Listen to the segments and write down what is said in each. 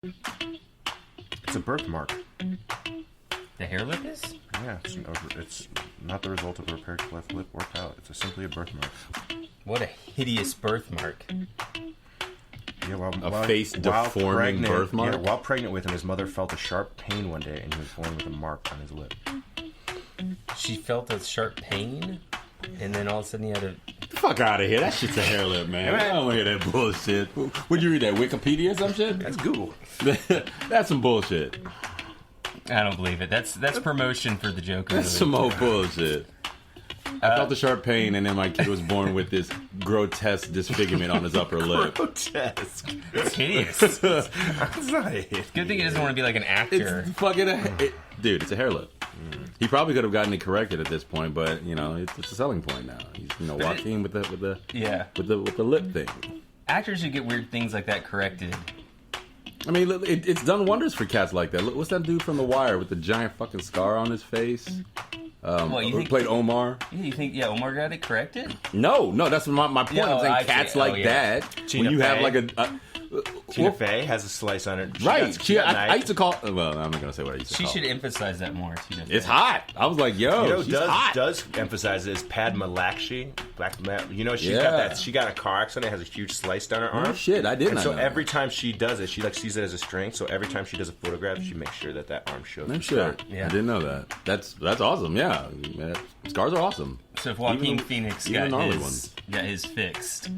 It's a birthmark. The hair lip is? Yeah, it's not the result of a repaired left lip or palate. It's simply a birthmark. What a hideous birthmark. Yeah, a face-deforming birthmark? Yeah, while pregnant with him, his mother felt a sharp pain one day, and he was born with a mark on his lip. She felt a sharp pain, and then all of a sudden he had a... Fuck out of here. That shit's a hair lip, man. I don't want to hear that bullshit. Would you read that? Wikipedia or some shit? That's Google. That's some bullshit. I don't believe it. That's promotion for the Joker. That's some old bullshit. I felt a sharp pain, and then my kid was born with this grotesque disfigurement on his upper lip. Grotesque. It's hideous. That's not it. Good thing he doesn't want to be like an actor. It's fucking dude, it's a hair lip. He probably could have gotten it corrected at this point, but you know, it's a selling point now. He's Joaquin with the lip thing. Actors should get weird things like that corrected. I mean, it's done wonders for cats like that. Look, what's that dude from The Wire with the giant fucking scar on his face? Who played Omar? You think Omar got it corrected? No, that's my point. I'm saying cats like that. Tina when you Fey. have like Tina Fey has a slice on it. I used to call. Well, I'm not gonna say what I used to call. She should emphasize that more. Tina Fey. It's hot. I was like, yo, she's hot. Does emphasize it is Padma Lakshmi. She got a car accident. Has a huge slice down her arm. Oh shit, I didn't. So every time she does it, she sees it as a strength. So every time she does a photograph, she makes sure that arm shows. I'm sure. Yeah. I didn't know that. That's awesome. Yeah, scars are awesome. So if Joaquin Phoenix got his fixed.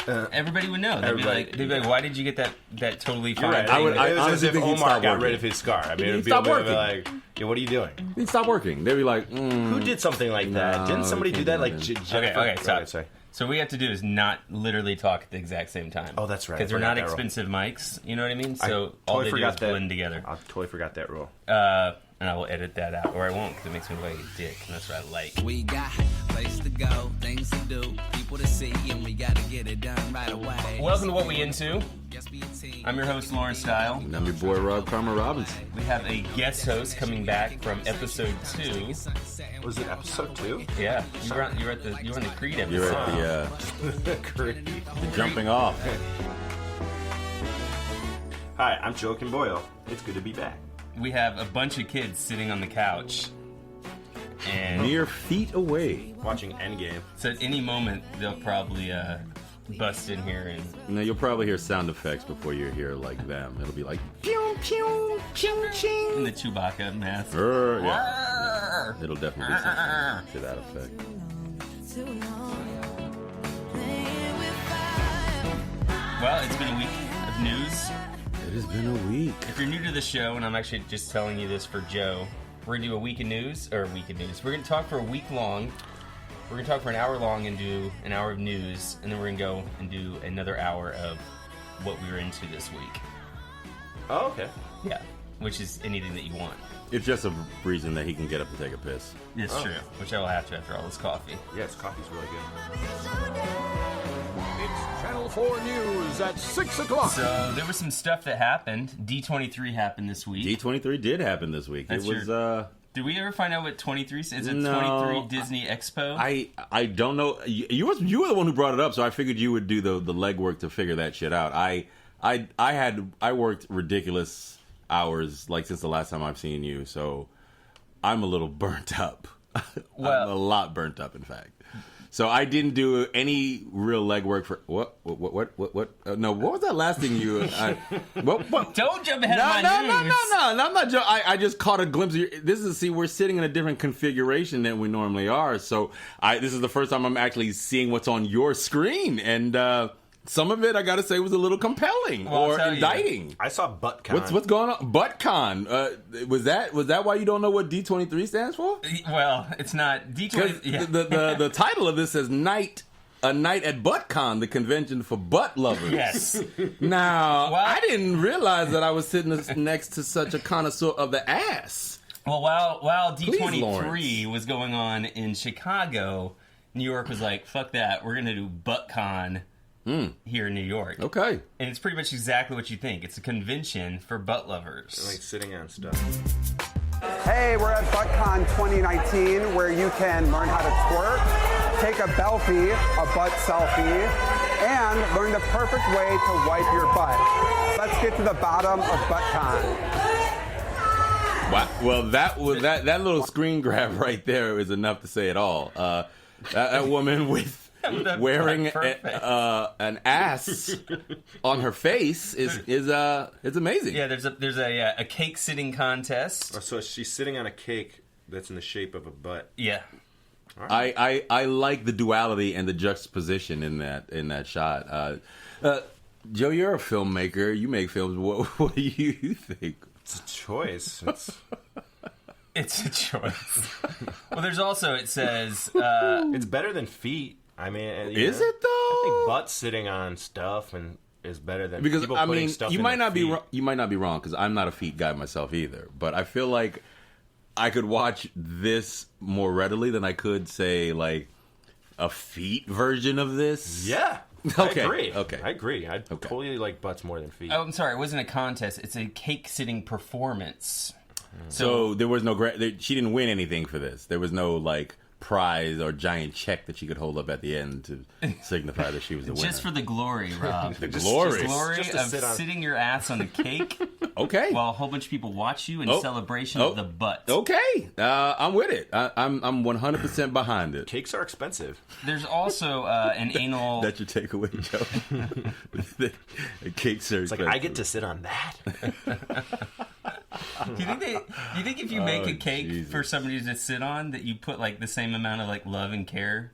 Everybody would know. They'd be like, "Why did you get that totally fine?" Right. I honestly honestly think think Omar got rid of his scar. I mean, it'd be a bit like, "Yeah, what are you doing?" He'd stop working. They'd be like, "Who did something like that? Didn't somebody do that?" Like, okay, stop. Sorry. So what we have to do is not literally talk at the exact same time. Oh, that's right. Because they're not expensive mics. You know what I mean? So all they do is blend together. I totally forgot that rule. And I will edit that out, or I won't, because it makes me look like a dick, and that's what I like. We got place to go, things to do, people to see, and we gotta get it done right away. Welcome to What We Into. I'm your host, Lauren Style. And I'm your boy, Rob Karma Robinson. We have a guest host coming back from episode 2. Was it episode 2? Yeah, you were on the Creed episode. You're at the Creed. The jumping off. Hi, I'm Joaquin Boyle. It's good to be back. We have a bunch of kids sitting on the couch. And mere feet away. Watching Endgame. So at any moment, they'll probably bust in here and... No, you'll probably hear sound effects before you hear like them. It'll be like... Pew, pew, ching, ching. And the Chewbacca mask. Yeah. It'll definitely be something to that effect. Well, it's been a week of news. It has been a week. If you're new to the show, and I'm actually just telling you this for Joe, we're going to do a week of news. We're going to talk for a week long. We're going to talk for an hour long and do an hour of news, and then we're going to go and do another hour of what we were into this week. Oh, okay. Yeah, which is anything that you want. It's just a reason that he can get up and take a piss. It's true, which I will have to after all this coffee. Yes, coffee's really good. It's Channel 4 News at 6 o'clock. So there was some stuff that happened. D23 happened this week. D23 did happen this week. That's it was Did we ever find out what 23 is? Is it no, 23 Disney Expo? I don't know. You were the one who brought it up, so I figured you would do the legwork to figure that shit out. I worked ridiculous hours like since the last time I've seen you, so I'm a little burnt up. Well, I'm a lot burnt up, in fact. So I didn't do any real legwork for what? No, what was that last thing you? What? Don't jump ahead of my news. No. I'm not. I just caught a glimpse of this. Is we're sitting in a different configuration than we normally are. So this is the first time I'm actually seeing what's on your screen, and some of it I got to say was a little compelling or indicting. I saw ButtCon. What's going on? ButtCon. Was that why you don't know what D23 stands for? Well, it's not D23. Yeah. The title of this says A Night at ButtCon, the convention for butt lovers. Yes. Now, I didn't realize that I was sitting next to such a connoisseur of the ass. Well, while D23 was going on in Chicago, New York was like, fuck that, we're going to do ButtCon here in New York. Okay. And it's pretty much exactly what you think. It's a convention for butt lovers. Like sitting on stuff. Hey, we're at ButtCon 2019, where you can learn how to twerk, take a belfie, a butt selfie, and learn the perfect way to wipe your butt. Let's get to the bottom of ButtCon. Wow. Well, that little screen grab right there is enough to say it all. That woman with wearing an ass on her face is amazing. Yeah, there's a cake sitting contest. Oh, so she's sitting on a cake that's in the shape of a butt. Yeah. Right. I like the duality and the juxtaposition in that shot. Joe, you're a filmmaker. You make films. What do you think? It's a choice. It's a choice. Well, there's also, it says... it's better than feet. I mean... Is it, though? I think butt sitting on stuff is better than because, people I putting mean, stuff you in might their not feet. you might not be wrong, because I'm not a feet guy myself either. But I feel like I could watch this more readily than I could, say, like, a feet version of this. Yeah. Okay. I agree. Okay. I agree. I totally like butts more than feet. Oh, I'm sorry. It wasn't a contest. It's a cake sitting performance. So there was no... she didn't win anything for this. There was no, like, prize or giant check that she could hold up at the end to signify that she was the winner. Just for the glory, Rob. The glory. The glory Just of to sitting your ass on a cake Okay. while a whole bunch of people watch you in celebration of the butt. Okay. I'm with it. I'm 100% behind it. Cakes are expensive. There's also an anal... That's your takeaway, Joe. The cakes are It's like, I get to sit on that? Do you think if you make a cake Jesus. for somebody to sit on, that you put like the same amount of like love and care,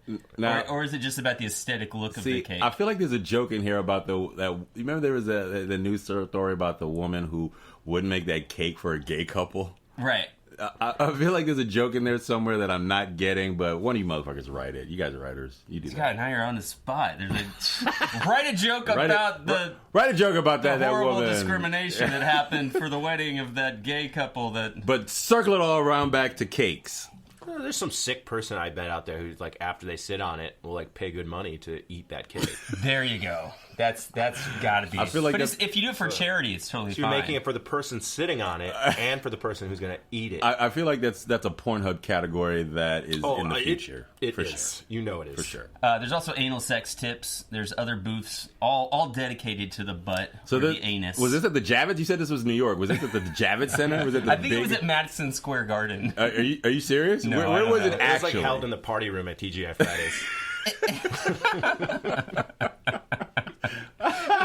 or is it just about the aesthetic look of the cake? I feel like there's a joke in here about you remember there was the news story about the woman who wouldn't make that cake for a gay couple. Right. I feel like there's a joke in there somewhere that I'm not getting, but one of you motherfuckers write it. You guys are writers. You do that. God, now you're on the spot. There's write a joke about write a joke about the that horrible woman. discrimination that happened for the wedding of that gay couple. But circle it all around back to cakes. Well, there's some sick person I bet out there who's like, after they sit on it, will like pay good money to eat that cake. There you go. That's got to be. I feel like if you do it for charity, it's totally So you're fine. making it for the person sitting on it and for the person who's going to eat it. I feel like that's a Pornhub category that is in the future. It for is. sure. You know it is. For sure. There's also anal sex tips. There's other booths, all dedicated to the butt or the anus. Was this at the Javits? You said this was New York. Was this at the Javits Center? Was it the I think it was at Madison Square Garden. Are you serious? No, I where don't was know. it It was actually? like held in the party room at TGI Fridays.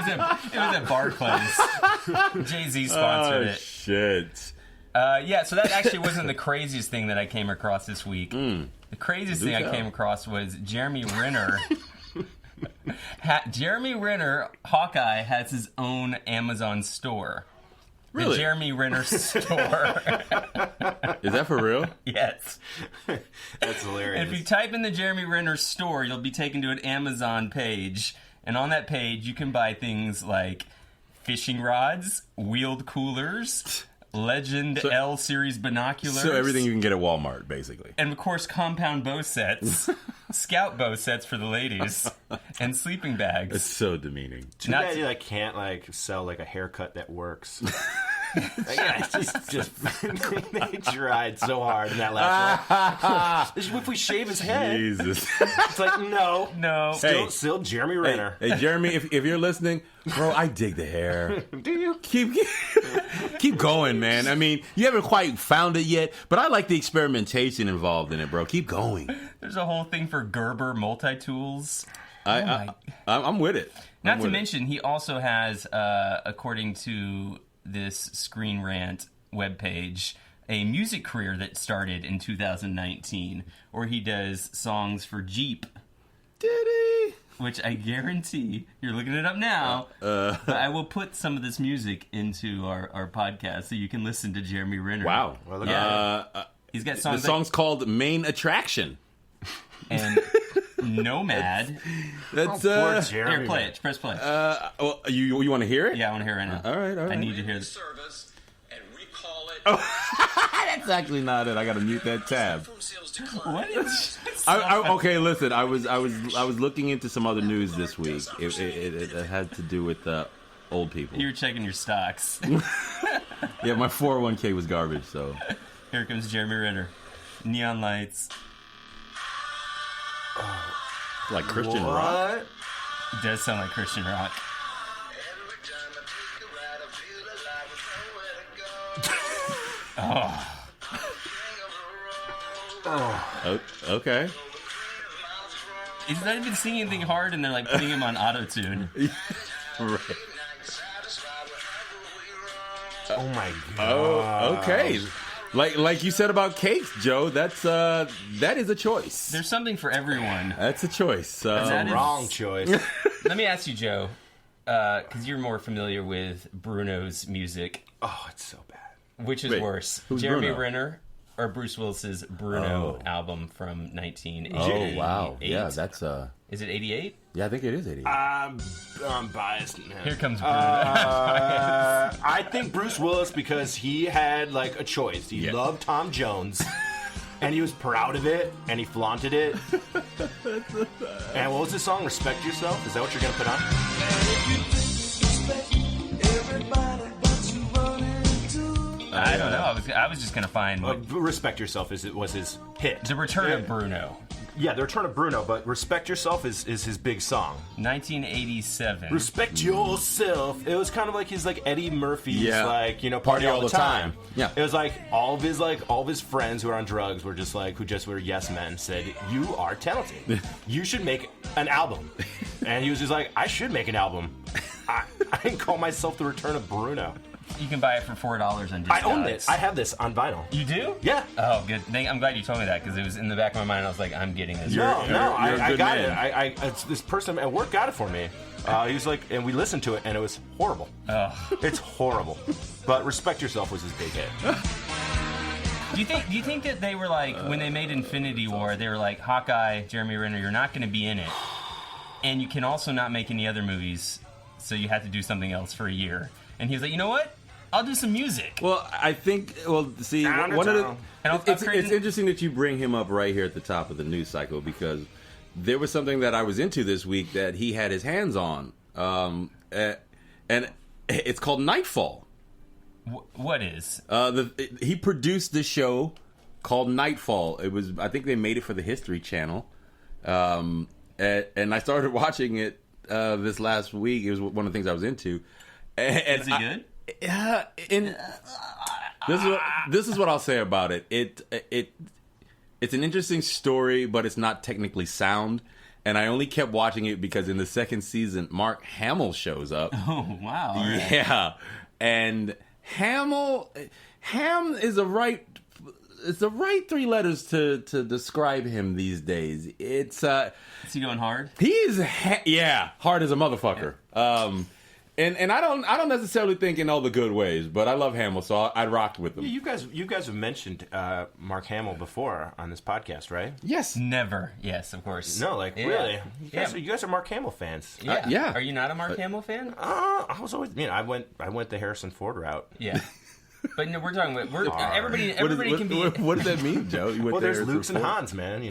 It was at Barclays. Jay-Z sponsored it. Shit. Yeah, so that actually wasn't the craziest thing that I came across this week. The craziest thing I came across was Jeremy Renner. Jeremy Renner, Hawkeye, has his own Amazon store. Really? The Jeremy Renner store. Is that for real? Yes. That's hilarious. And if you type in the Jeremy Renner store, you'll be taken to an Amazon page. And on that page, you can buy things like fishing rods, wheeled coolers, Legend L series binoculars. So everything you can get at Walmart, basically. And of course, compound bow sets, scout bow sets for the ladies, and sleeping bags. It's so demeaning. Too bad you like can't like sell like a haircut that works. Like, yeah, it's just they tried so hard in that last one. If we shave his head, Jesus. it's like no. Hey. Still Jeremy Renner. Hey, Jeremy, if you're listening, bro, I dig the hair. Do you? Keep going, man. I mean, you haven't quite found it yet, but I like the experimentation involved in it, bro. Keep going. There's a whole thing for Gerber multi-tools. I'm with it. Not to mention, he also has, according to this Screen Rant webpage, a music career that started in 2019, where he does songs for Jeep. Did he? Which I guarantee, you're looking it up now, but I will put some of this music into our podcast so you can listen to Jeremy Renner. Wow. Well, He's got The songs song's called Main Attraction. and Nomad. That's poor Here, Jeremy. play it. Press play. well, you want to hear it? Yeah, I want to hear it right now. All right. I need to hear this. Service and recall it. That's actually not it. I got to mute that tab. Phone sales decline. What is Okay, listen. I was looking into some other news this week. It had to do with old people. You were checking your stocks. Yeah, my 401k was garbage. So Here comes Jeremy Renner. Neon lights. like Christian rock. What? It does sound like Christian rock. Okay. He's not even singing anything hard, and they're like putting him on auto-tune. Right. Oh my god. Oh, okay. Like you said about cakes, Joe. That is a choice. There's something for everyone. That's a choice. That is- Wrong choice. Let me ask you, Joe, because you're more familiar with Bruno's music. Oh, it's so bad. Which is Wait, worse, who's Jeremy Bruno? Renner or Bruce Willis's Bruno album from 1988? Oh wow. Yeah, that's Is it 88? Yeah, I think it is 88. I'm biased, man. Here comes Bruno. I think Bruce Willis because he had like a choice. He loved Tom Jones, and he was proud of it, and he flaunted it. And what was the song? Respect Yourself? Is that what you're gonna put on? I don't know. I was just gonna find Respect Yourself was his hit. The Return of Bruno, Yeah, The Return of Bruno, but Respect Yourself is his big song. 1987. Respect Yourself. It was kind of like his like Eddie Murphy's Yeah. like, party all the time. Yeah. It was like all of his friends who were on drugs were just like who just were yes men said, "You are talented. You should make an album." And he was just like, "I should make an album. I didn't call myself The Return of Bruno." You can buy it for $4 on Discogs. I own it. I have this on vinyl. You do? Yeah. Oh, good. I'm glad you told me that because it was in the back of my mind. I was like, I'm getting this. You're a I good got man. it. It's this person at work got it for me. He was like, and we listened to it, and it was horrible. It's horrible. But Respect Yourself was his big hit. Do you think that they were like when they made Infinity War, they were like, Hawkeye, Jeremy Renner, you're not going to be in it, and you can also not make any other movies, so you have to do something else for a year. And he was like, you know what? I'll do some music. Well, I think. Well, see, Down one of town. the. It's interesting that you bring him up right here at the top of the news cycle because there was something that I was into this week that he had his hands on, and it's called Nightfall. What is? He produced this show called Nightfall. It was, I think they made it for the History Channel, and I started watching it this last week. It was one of the things I was into. And Is it good? Yeah, this is what I'll say about it. It's an interesting story, but it's not technically sound. And I only kept watching it because in the second season, Mark Hamill shows up. Oh wow! All right. Yeah, and Ham is it's the right three letters to describe him these days. It's Is he going hard? he is hard as a motherfucker. Yeah. And I don't necessarily think in all the good ways, but I love Hamill, so I rocked with him. You guys have mentioned Mark Hamill before on this podcast, right? Yes. Never. Yes, of course. No, like Yeah. really. Yeah. You guys are Mark Hamill fans. Yeah. Yeah. Are you not a Mark Hamill fan? I was always, I went the Harrison Ford route. Yeah. But no, we're talking about everybody can be. What does that mean, Joe? You went Well, there's there Luke's and for- Hans, man.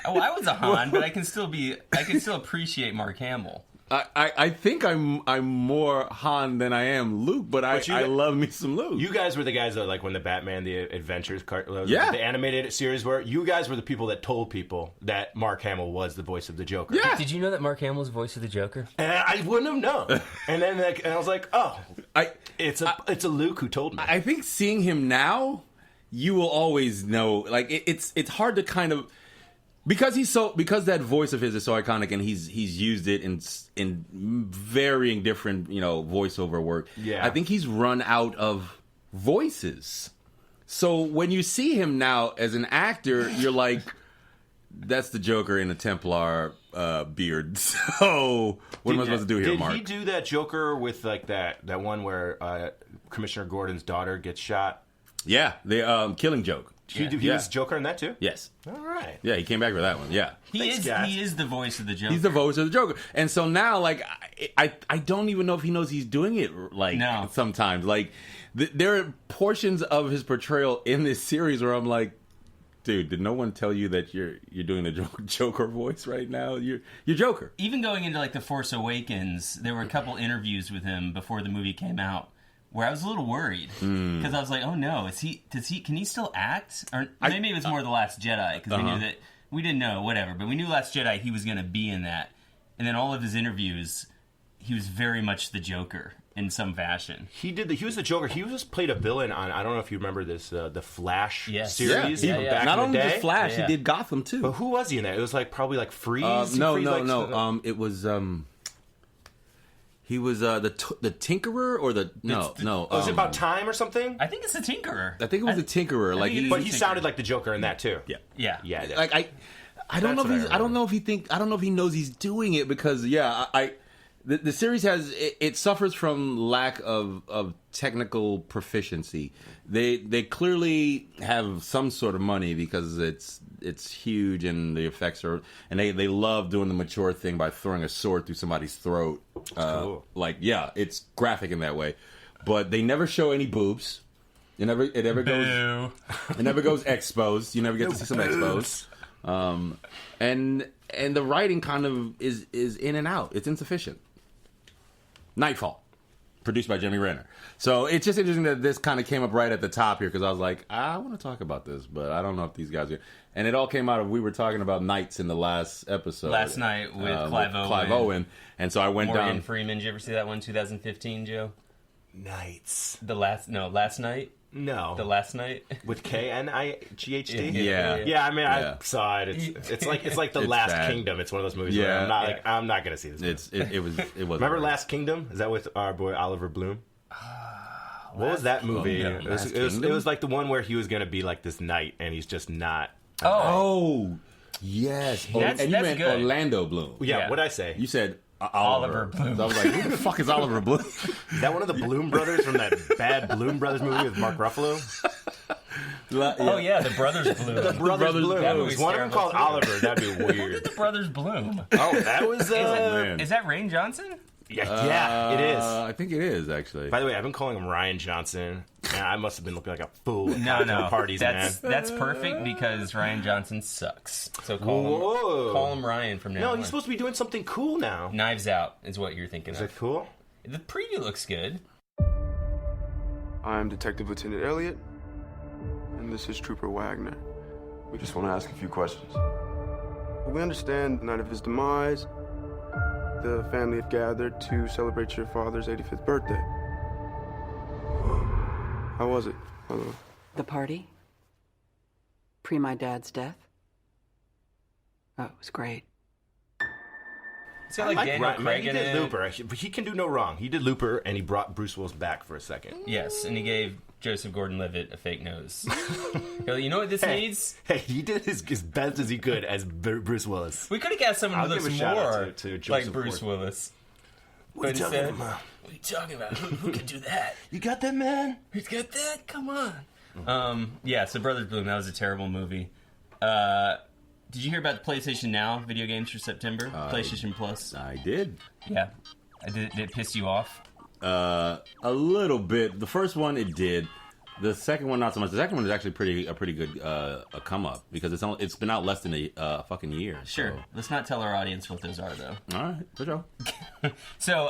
Oh, I was a Han, but I can still appreciate Mark Hamill. I think I'm more Han than I am Luke, but I love me some Luke. You guys were the guys that, like, when the Batman the Adventures Yeah. the animated series were. You guys were the people that told people that Mark Hamill was the voice of the Joker. Yeah. Did you know that Mark Hamill's voice of the Joker? And I wouldn't have known. And then and I was like, oh, it's a Luke who told me. I think seeing him now, you will always know. Like it's hard to kind of because that voice of his is so iconic, and he's used it in varying different voiceover work. Yeah, I think he's run out of voices. So when you see him now as an actor, you're like, that's the Joker in a Templar beard. So what am I supposed to do here, Mark? Did he do that Joker with like that one where Commissioner Gordon's daughter gets shot? Yeah, the Killing Joke. He was Joker in that too? Yes. All right. Yeah, he came back for that one. Yeah. He is the voice of the Joker. He's the voice of the Joker. And so now, like, I don't even know if he knows he's doing it, like, sometimes. Like, there are portions of his portrayal in this series where I'm like, dude, did no one tell you that you're doing the Joker voice right now? You're Joker. Even going into, like, The Force Awakens, there were a couple interviews with him before the movie came out where I was a little worried because I was like, "Oh no, can he still act?" Or maybe it was more The Last Jedi because we knew that we didn't know, whatever, but we knew Last Jedi he was going to be in that, and then all of his interviews, he was very much the Joker in some fashion. He was the Joker. He just played a villain on, I don't know if you remember this, the Flash Yes. series Yeah, from yeah. back Not in only the day. just Flash, Yeah. he did Gotham too. But who was he in that? It was like probably like Freeze. No. Freeze, like, It was he was the Tinkerer or the no. was it about time or something? I think it's the Tinkerer. I think it was the Tinkerer. Like think it is. But he sounded like the Joker in that too. yeah. Yeah. Like I don't know if That's he's, what I I don't know if I don't know if he knows he's doing it because the series has it suffers from lack of technical proficiency. They clearly have some sort of money because it's huge and the effects are, and they love doing the mature thing by throwing a sword through somebody's throat. Cool. Like it's graphic in that way, but they never show any boobs. It never goes. It never goes exposed. You never get to see some exposed. And the writing kind of is in and out. It's insufficient. Nightfall, produced by Jeremy Renner. So it's just interesting that this kind of came up right at the top here because I was like, I want to talk about this, but I don't know if these guys are. And it all came out of we were talking about Knights in the last episode. Last night with Clive Owen. And so I went Morgan down. Freeman. Did you ever see that one? 2015, Joe. Nights. Last night. No. The last night. With KNIGHT? Yeah. I mean, Yeah. I saw it. It's like the It's Last bad. Kingdom. It's one of those movies Yeah. where I'm not gonna see this. It was. Remember Last Kingdom? Is that with our boy Oliver Bloom? What was that movie? Kingdom. It was like the one where he was gonna be like this knight, and he's just not. Oh, yes. That's and you meant good. Orlando Bloom. Yeah, what'd I say? You said Oliver Bloom. So I was like, who the fuck is Oliver Bloom? Is that one of the Bloom brothers from that bad Bloom Brothers movie with Mark Ruffalo? Oh yeah, the Brothers Bloom. The Brothers Bloom. That Is movie's one of them terrible, called too. Oliver? That'd be weird. The Brothers Bloom. Oh, that was. Man. Is that Rain Johnson? Yeah, it is. I think it is actually. By the way, I've been calling him Ryan Johnson. And I must have been looking like a fool at No. cocktail parties, man. That's perfect because Ryan Johnson sucks. So call him Ryan from now No, on. he's supposed to be doing something cool now. Knives Out is what you're thinking Is of. it cool? The preview looks good. I'm Detective Lieutenant Elliott, and this is Trooper Wagner. We just want to ask a few questions. We understand the night of his demise, the family have gathered to celebrate your father's 85th birthday. How was it? Hello. The party? Pre my dad's death? Oh, it was great. It's got like Daniel Ryan. Craig He in did it. Looper. He can do no wrong. He did Looper, and he brought Bruce Willis back for a second. Yes, and he gave Joseph Gordon-Levitt a fake nose. You know what this needs? Hey, he did his best as he could as Bruce Willis. We could have got someone who I'll give looks a shout out more to Joseph like Bruce Gordon. Willis. What are you talking about? What are you talking about? Who can do that? You got that, man? Who's got that? Come on. Yeah, so Brothers Bloom, that was a terrible movie. Did you hear about the PlayStation Now video games for September? PlayStation Plus? I did. Yeah. Did it piss you off? A little bit. The first one, it did. The second one, not so much. The second one is actually a pretty good a come up because it's been out less than a fucking year. Sure. So. Let's not tell our audience what those are, though. All right, for sure. So,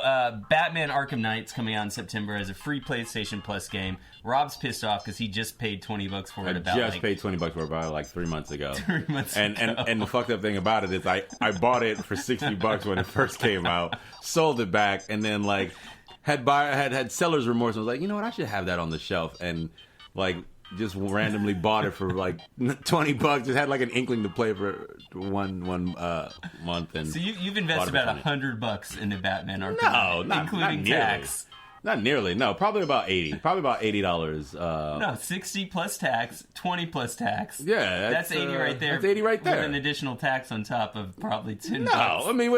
Batman Arkham Knight's coming out in September as a free PlayStation Plus game. Rob's pissed off because he just paid $20 for it. I just paid $20 for it about like 3 months ago. 3 months ago. And the fucked up thing about it is I bought it for $60 when it first came out, sold it back, and then like had seller's remorse. I was like, you know what, I should have that on the shelf, and like just randomly bought it for like $20. Just had like an inkling to play for one month. And So you've invested about $100 into Batman Arkham No, Knight, including tax. Not nearly. No, probably about $80. Probably about $80. No, 60 plus tax, 20 plus tax. Yeah, that's 80 right there. That's 80 right there. With an additional tax on top of probably $10. No, I mean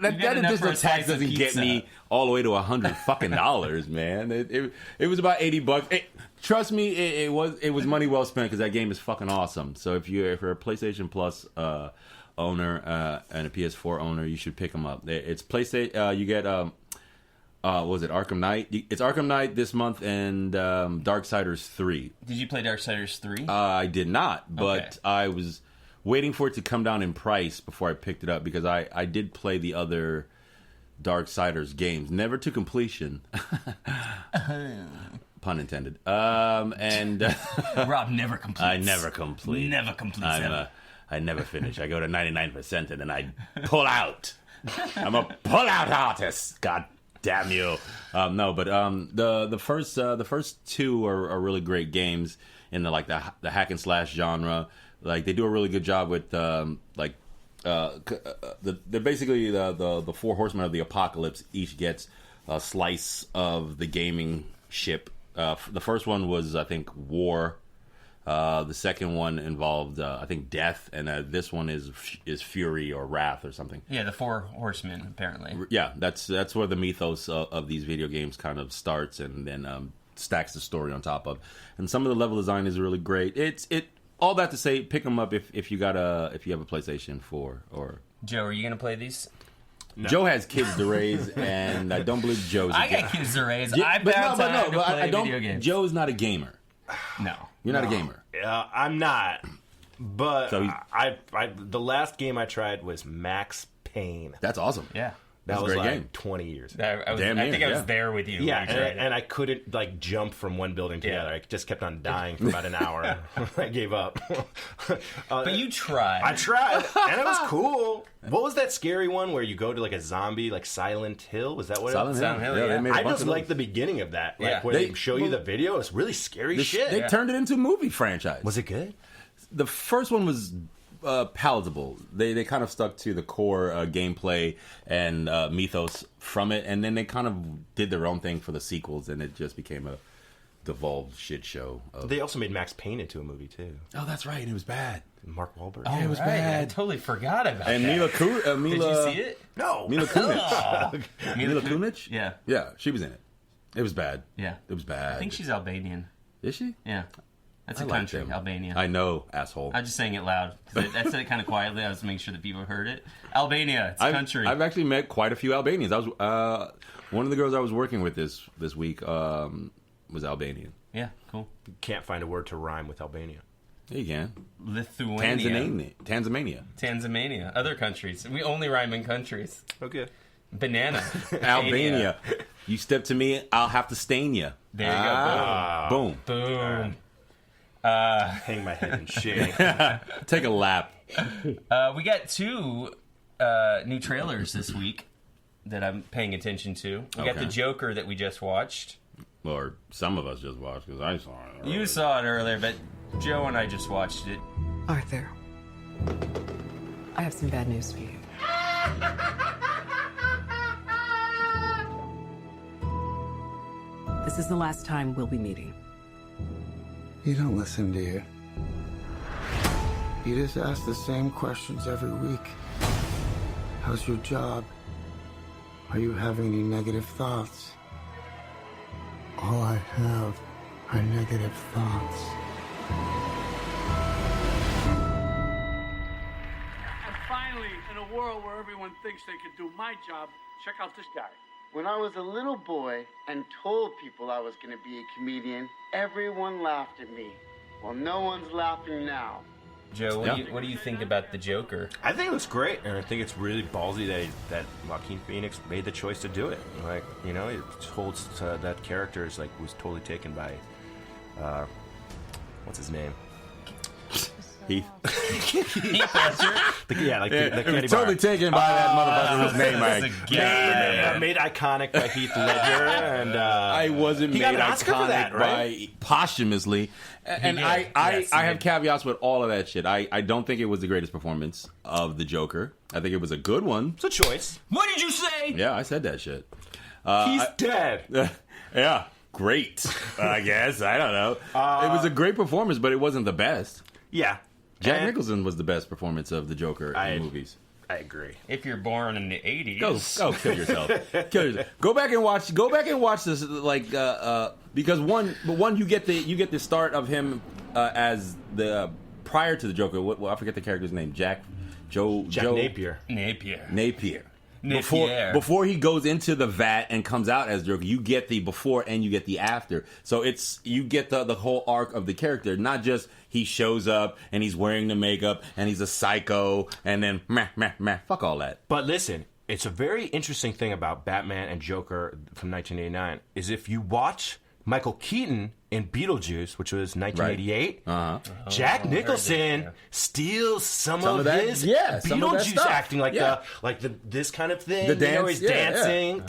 that got enough for additional a tax slice of doesn't get pizza. me all the way to $100 fucking dollars, man. It was about $80. Trust me, it was money well spent because that game is fucking awesome. So if you're a PlayStation Plus owner and a PS4 owner, you should pick them up. It's PlayStation. You get what was it, Arkham Knight? It's Arkham Knight this month and Darksiders 3. Did you play Darksiders 3? I did not, but Okay. I was waiting for it to come down in price before I picked it up because I did play the other Darksiders games, never to completion. Pun intended. And Rob never completes. I never complete. Never completes ever. I never finish. I go to 99% and then I pull out. I'm a pull-out artist. God damn you. No, but the first two are really great games in the hack and slash genre. Like they do a really good job with they're basically the four horsemen of the apocalypse. Each gets a slice of the gaming ship. The first one was, I think, war. The second one involved, I think, death, and this one is fury or wrath or something. Yeah, the four horsemen, apparently. Yeah, that's where the mythos of these video games kind of starts, and then stacks the story on top of. And some of the level design is really great. All that to say, pick them up if you have a PlayStation 4 or. Joe, are you gonna play these? No. Joe has kids to raise, and I don't believe Joe's. I got kids to raise. I've been time to play video games. Joe's not a gamer. No, you're not a gamer. I'm not. But so I the last game I tried was Max Payne. That's awesome. Yeah. That was a great like game. 20 years. I think I was there with you. Yeah, and I couldn't like jump from one building to the other. I just kept on dying for about an hour. I gave up. But you tried. I tried, and it was cool. What was that scary one where you go to like a zombie, like Silent Hill? Was that what Silent it was? Hill? Yeah. I just like the beginning of that. Like where they show you the video. It's really scary shit. They turned it into a movie franchise. Was it good? The first one was palatable. They kind of stuck to the core gameplay and mythos from it, and then they kind of did their own thing for the sequels, and it just became a devolved shit show. They also made Max Payne into a movie too. Oh, that's right, and it was bad. Mark Wahlberg. Oh, it was bad. I totally forgot about that. And Mila Did you see it? No. Mila Kunis. Mila Kunis? Yeah. Yeah, she was in it. It was bad. Yeah. It was bad. I think she's Albanian. Is she? Yeah. That's a like country, them. Albania. I know, asshole. I'm just saying it loud. I said it kind of quietly. I was making sure that people heard it. Albania, it's a country. I've actually met quite a few Albanians. I was one of the girls I was working with this week was Albanian. Yeah, cool. You can't find a word to rhyme with Albania. Yeah, you can. Lithuania. Tanzania. Other countries. We only rhyme in countries. Okay. Banana. Albania. You step to me, I'll have to stain you. There you go. Boom. Boom. Hang my head in shame. Take a lap. We got two new trailers this week that I'm paying attention to. We got the Joker that we just watched. Or some of us just watched, because I saw it earlier. You saw it earlier, but Joe and I just watched it. Arthur, I have some bad news for you. This is the last time we'll be meeting. You don't listen, do you? You just ask the same questions every week. How's your job? Are you having any negative thoughts? All I have are negative thoughts. And finally, in a world where everyone thinks they can do my job, check out this guy. When I was a little boy and told people I was going to be a comedian, everyone laughed at me. Well, no one's laughing now. Joe, what do you think about the Joker? I think it looks great, and I think it's really ballsy that Joaquin Phoenix made the choice to do it. Like, you know, it holds that character is like was totally taken by, what's his name? Heath. The totally taken by that motherfucker whose name made iconic by Heath Ledger, and I wasn't he made got an Oscar iconic for that, right? by posthumously. And I have caveats with all of that shit. I don't think it was the greatest performance of the Joker. I think it was a good one. It's a choice. What did you say? Yeah, I said that shit. He's dead. Yeah, great. I guess I don't know. It was a great performance, but it wasn't the best. Yeah. Jack Nicholson was the best performance of the Joker in the movies. I agree. If you're born in the 80s, go kill yourself. Go back and watch this. Like because one you get the start of him as the prior to the Joker. I forget the character's name. Jack Napier. Before he goes into the vat and comes out as Joker, you get the before and you get the after. So you get the whole arc of the character, not just he shows up and he's wearing the makeup and he's a psycho and then fuck all that. But listen, it's a very interesting thing about Batman and Joker from 1989 is if you watch Michael Keaton in Beetlejuice, which was 1988. Right. Jack Nicholson steals some of that, his some of that Beetlejuice stuff. acting, like this kind of thing. The dance, he's dancing,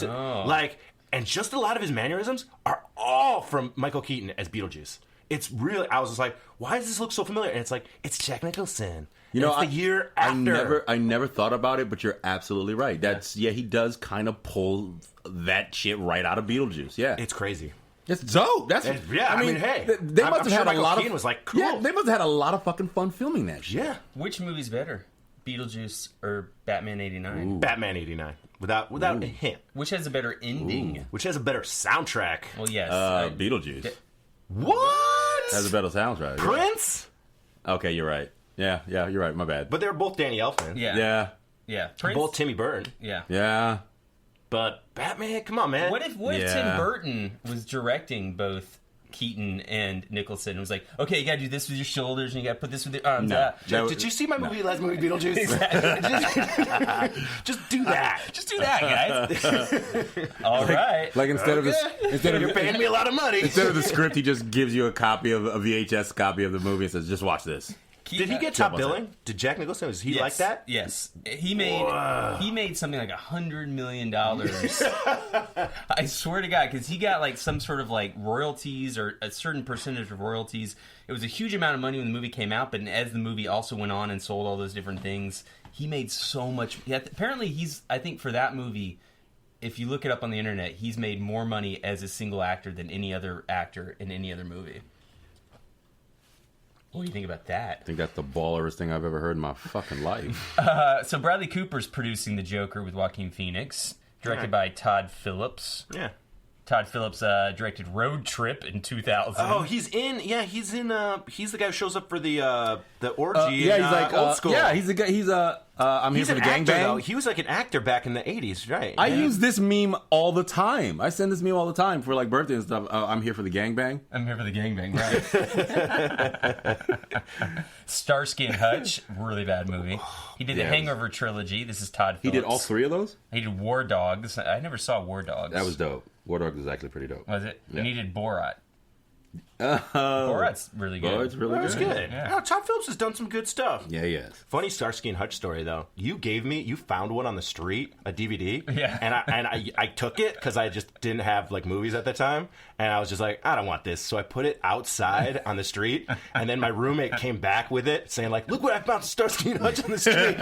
and just a lot of his mannerisms are all from Michael Keaton as Beetlejuice. It's really, I was just like, why does this look so familiar? And it's like, it's Jack Nicholson. You know, it's the year after. I never thought about it, but you're absolutely right. That's he does kind of pull that shit right out of Beetlejuice. Yeah, it's crazy. It's dope. I mean, hey, they must have had Michael a lot Keaton of. was like, cool. Yeah, they must have had a lot of fucking fun filming that shit. Yeah. Which movie's better, Beetlejuice or Batman '89? Batman '89, without a hint. Which has a better ending? Ooh. Which has a better soundtrack? Well, yes, Beetlejuice. What? Has a better soundtrack. Prince? Okay, you're right. Yeah, you're right. My bad. But they're both Danny Elfman. Yeah. Prince? Both Timmy Burton. Yeah. But Batman, come on, man. What if Tim Burton was directing both Keaton and Nicholson? It was like, okay, you gotta do this with your shoulders, and you gotta put this with your arms. Did you see my movie, last movie, Beetlejuice? Just do that. Just do that, guys. All right. Like instead of you're paying me a lot of money. Instead of the script, he just gives you a copy of a VHS copy of the movie and says, "Just watch this." Did he get top billing? Did Jack Nicholson? Was he like that? Yes. He made something like $100 million. I swear to God, because he got like some sort of like royalties or a certain percentage of royalties. It was a huge amount of money when the movie came out, but as the movie also went on and sold all those different things, he made so much. Apparently, I think for that movie, if you look it up on the internet, he's made more money as a single actor than any other actor in any other movie. What do you think about that? I think that's the ballerest thing I've ever heard in my fucking life. So Bradley Cooper's producing The Joker with Joaquin Phoenix, directed by Todd Phillips. Yeah. Todd Phillips directed Road Trip in 2000. Oh, he's in. He's the guy who shows up for the orgy. He's in, like Old School. Yeah, he's the guy. I'm here for the gangbang. He was like an actor back in the 80s, right? I use this meme all the time. I send this meme all the time for like birthday and stuff. I'm here for the gangbang. I'm here for the gangbang, right? Starsky and Hutch, really bad movie. He did the Hangover trilogy. This is Todd Phillips. He did all three of those? He did War Dogs. I never saw War Dogs. That was dope. War Dogs was actually pretty dope. Was it? Yeah. And he did Borat. Borat's really good. Borat's really good. That's good. Yeah. Oh, Todd Phillips has done some good stuff. Yeah, he has. Funny Starsky and Hutch story though. You found one on the street, a DVD. Yeah. And I took it because I just didn't have like movies at the time, and I was just like, I don't want this, so I put it outside on the street, and then my roommate came back with it, saying like, look what I found, Starsky and Hutch on the street.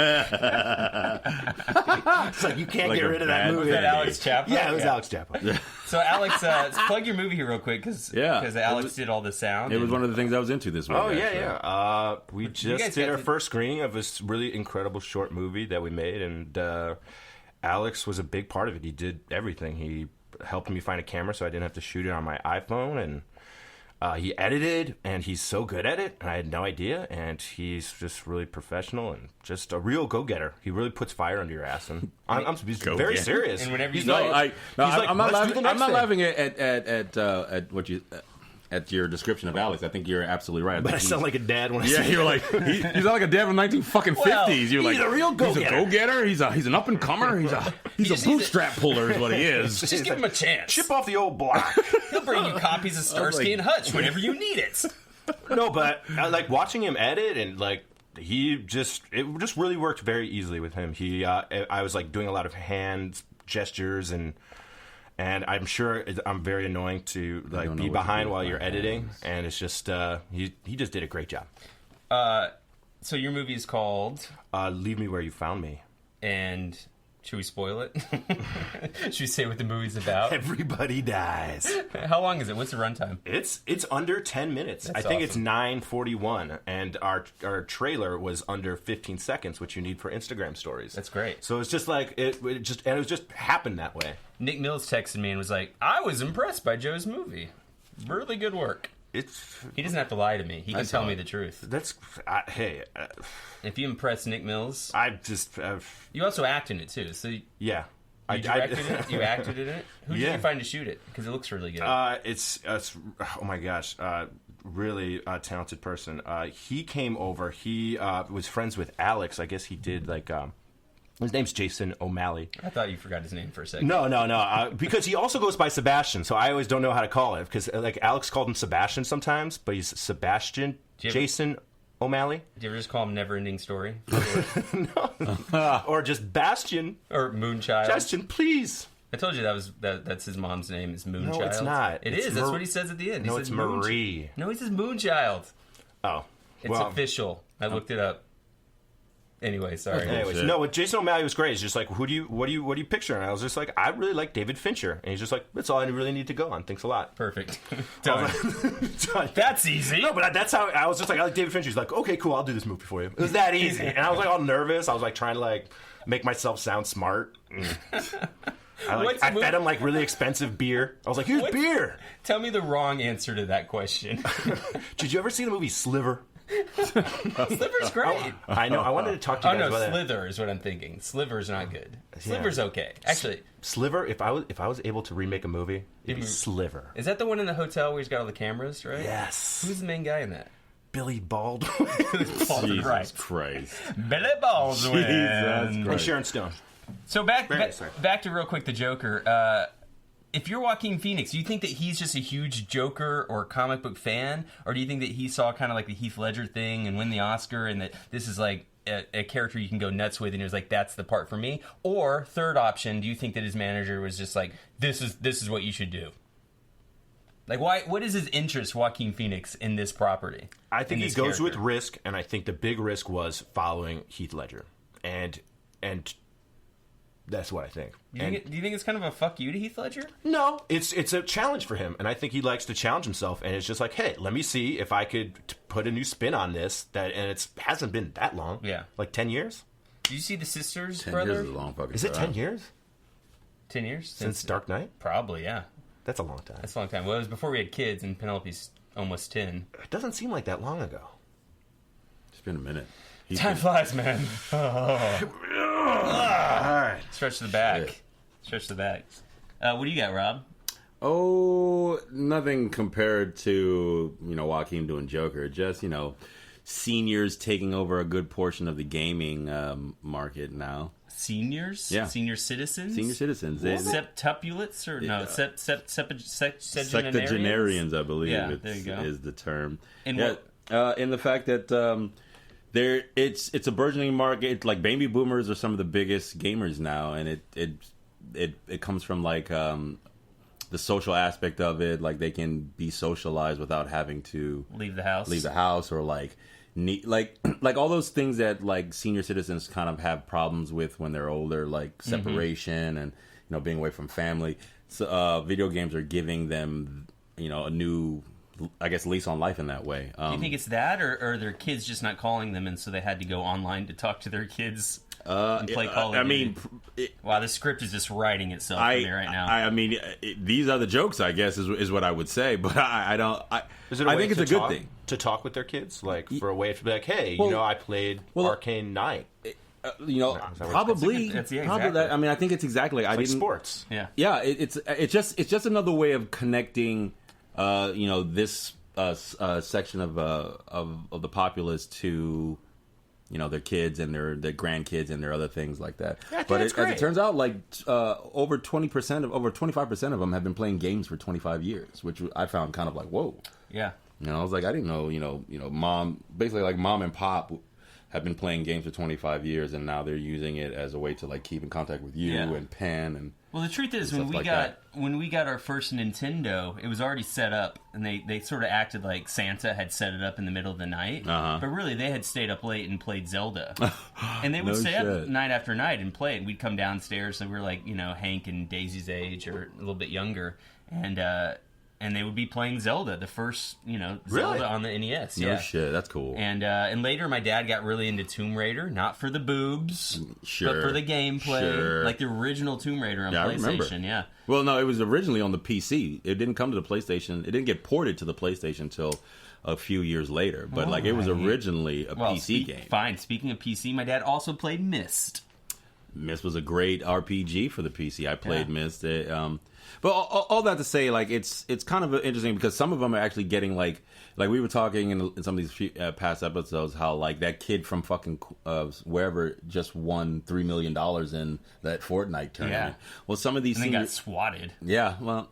It's like you can't get rid of that movie. Was that Alex Chaplin? Yeah, it was Alex Chaplin. So Alex, plug your movie here real quick because Alex did all the sound. It was one of the things I was into this week. Oh yeah. We just did our first screening of this really incredible short movie that we made, and Alex was a big part of it. He did everything. He helped me find a camera so I didn't have to shoot it on my iPhone, and he edited, and he's so good at it, and I had no idea, and he's just really professional and just a real go-getter. He really puts fire under your ass, and I'm very serious. And whenever I'm not laughing at what you. At your description of Alex, I think you're absolutely right. But I sound like a dad when I say you're like he's not like a dad from 1950s. You're like he's a real go-getter. He's a go-getter. He's an up-and-comer. He's a bootstrap puller is what he is. Just give him a chance. Chip off the old block. He'll bring you copies of Starsky and Hutch whenever you need it. No, but I like watching him edit, and like it just really worked very easily with him. I was like doing a lot of hand gestures and I'm sure I'm very annoying to like be behind while you're editing, and it's just he just did a great job. So your movie is called Leave Me Where You Found Me. And should we spoil it? Should we say what the movie's about? Everybody dies. How long is it? What's the runtime? It's under 10 minutes. That's I think awesome. it's 9:41, and our trailer was under 15 seconds, which you need for Instagram stories. That's great. So it's just like it just happened that way. Nick Mills texted me and was like, I was impressed by Joe's movie. Really good work. He doesn't have to lie to me. He can tell me the truth. If you impress Nick Mills, you also act in it too. So yeah, you directed it. You acted in it. Who did you find to shoot it? Because it looks really good. It's oh my gosh, really talented person. He came over. He was friends with Alex. I guess he did like His name's Jason O'Malley. I thought you forgot his name for a second. No. Because he also goes by Sebastian, so I always don't know how to call it. Because like Alex called him Sebastian sometimes, but he's Sebastian Jason O'Malley. Do you ever just call him Never Ending Story? No. Or just Bastion. Or Moonchild. Bastion, please. I told you that's his mom's name is Moonchild. No, it's not. It is. That's what he says at the end. No, he it's says Marie. No, he says Moonchild. Oh. It's official. I looked it up. Anyway, sorry. Anyways, no, with Jason O'Malley was great. He's just like, what do you picture? And I was just like, I really like David Fincher. And he's just like, that's all I really need to go on. Thanks a lot. Perfect. Done. That's easy. No, but that's how I was just like, I like David Fincher. He's like, okay, cool, I'll do this movie for you. It was that easy. And I was like all nervous. I was like trying to like make myself sound smart. I fed him like really expensive beer. I was like, here's beer. Tell me the wrong answer to that question. Did you ever see the movie Sliver? Sliver's great. I know. I wanted to talk to you guys about Slither is what I'm thinking. Sliver's not good. Sliver's okay. Actually, Sliver. If I was able to remake a movie, it'd be Sliver. Is that the one in the hotel where he's got all the cameras? Right. Yes. Who's the main guy in that? Billy Baldwin. Jesus Christ. Billy Baldwin. And Sharon Stone. So back to real quick the Joker. If you're Joaquin Phoenix, do you think that he's just a huge Joker or comic book fan, or do you think that he saw kind of like the Heath Ledger thing and win the Oscar, and that this is like a character you can go nuts with, and he was like, that's the part for me? Or third option, do you think that his manager was just like, this is what you should do? Like, what is his interest, Joaquin Phoenix, in this property? I think he goes with risk, and I think the big risk was following Heath Ledger, and that's what I think. Do you think it's kind of a fuck you to Heath Ledger? No, it's a challenge for him, and I think he likes to challenge himself. And it's just like, hey, let me see if I could put a new spin on this. And it hasn't been that long. Yeah, like 10 years. Do you see the sisters? 10 brother? years is a long fucking. Is it 10 years? 10 years since Dark Knight? Probably, yeah. That's a long time. That's a long time. Well, it was before we had kids, and Penelope's almost 10. It doesn't seem like that long ago. It's been a minute. Time flies, man. All right. Stretch the back. Yeah. Stretch the back. What do you got, Rob? Oh, nothing compared to, Joaquin doing Joker. Just, seniors taking over a good portion of the gaming market now. Seniors? Yeah. Senior citizens? Senior citizens. Septupulates? Or no, septuagenarians, I believe there you go. Is the term. And in the fact that it's a burgeoning market. It's like baby boomers are some of the biggest gamers now, and it comes from like the social aspect of it. Like they can be socialized without having to leave the house, or like all those things that like senior citizens kind of have problems with when they're older, like separation and being away from family. So video games are giving them a new, I guess, lease on life in that way. Do you think it's that, or are their kids just not calling them, and so they had to go online to talk to their kids and play Call of Duty? Wow, the script is just writing itself for me right now. These are the jokes, I guess, is what I would say. But I don't. I think it's a good thing to talk with their kids, like for a way to be like, hey, I played Arcane Knight. Probably that. I think it's exactly. It's like sports. Yeah. It's just another way of connecting. This section of the populace to, their kids and their grandkids and their other things like that. Yeah, but as it turns out, like over 25% of them have been playing games for 25 years, which I found kind of like, whoa. Yeah. I was like, I didn't know. Mom and pop have been playing games for 25 years, and now they're using it as a way to like keep in contact with you and pen and. Well, the truth is, when we got our first Nintendo, it was already set up, and they sort of acted like Santa had set it up in the middle of the night. But really, they had stayed up late and played Zelda, and they would stay up night after night and play it. We'd come downstairs, so we were like, Hank and Daisy's age or a little bit younger, and they would be playing Zelda, the first, Zelda on the NES. No shit, that's cool. And later, my dad got really into Tomb Raider, not for the boobs, but for the gameplay, like the original Tomb Raider on PlayStation. Yeah. Well, no, it was originally on the PC. It didn't come to the PlayStation. It didn't get ported to the PlayStation until a few years later. But it was originally a PC game. Fine. Speaking of PC, my dad also played Myst. Myst was a great RPG for the PC. I played Myst. But all that to say, like, it's kind of interesting because some of them are actually getting, like we were talking in some of these past episodes, how, like, that kid from fucking wherever just won $3 million in that Fortnite tournament. Yeah. Well, some of these and they got swatted. Yeah, well,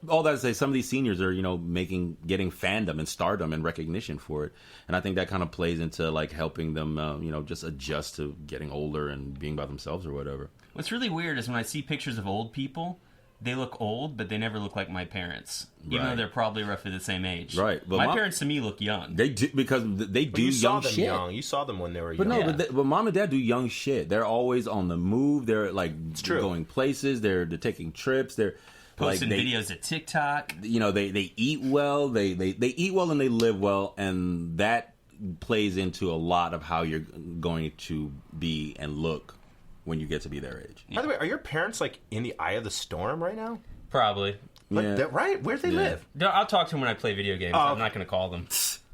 all that to say, some of these seniors are, getting fandom and stardom and recognition for it. And I think that kind of plays into, like, helping them, just adjust to getting older and being by themselves or whatever. What's really weird is when I see pictures of old people, they look old, but they never look like my parents, even though they're probably roughly the same age. Right. But my parents, to me, look young. They do, because they do you young saw them shit. Young. You saw them when they were but young. No, but mom and dad do young shit. They're always on the move. They're, like, going places. They're taking trips. They're posting videos at TikTok. They eat well. They eat well and they live well, and that plays into a lot of how you're going to be and look when you get to be their age. By the way, are your parents, like, in the eye of the storm right now? Probably. Like, right? Where do they live? No, I'll talk to them when I play video games. I'm not going to call them.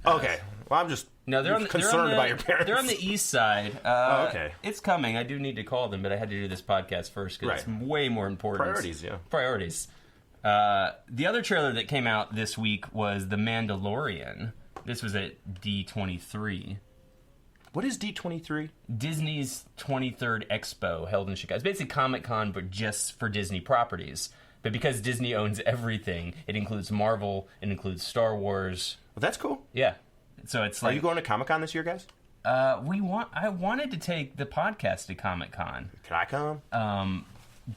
Okay. Well, I'm just concerned about your parents. They're on the east side. Okay. It's coming. I do need to call them, but I had to do this podcast first because it's way more important. Priorities, yeah. Priorities. The other trailer that came out this week was The Mandalorian. This was at D23. What is D23? Disney's 23rd Expo held in Chicago. It's basically Comic-Con, but just for Disney properties. But because Disney owns everything, it includes Marvel, it includes Star Wars. Well, that's cool. Yeah. So it's like... Are you going to Comic-Con this year, guys? I wanted to take the podcast to Comic-Con. Could I come?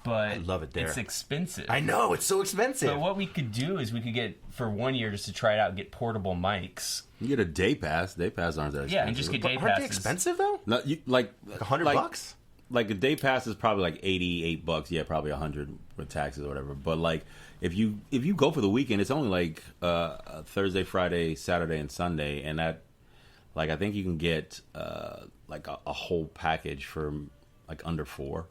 But I love it there. It's expensive. I know, it's so expensive. But what we could do is we could get, for 1 year, just to try it out, get portable mics. You get a day pass. Day passes aren't that expensive. Yeah, and just get day passes. Aren't they expensive, though? No, like $100? Like a day pass is probably like $88. Yeah, probably $100 with taxes or whatever. But like if you go for the weekend, it's only like Thursday, Friday, Saturday, and Sunday, and that, like, I think you can get like a whole package for like under $4.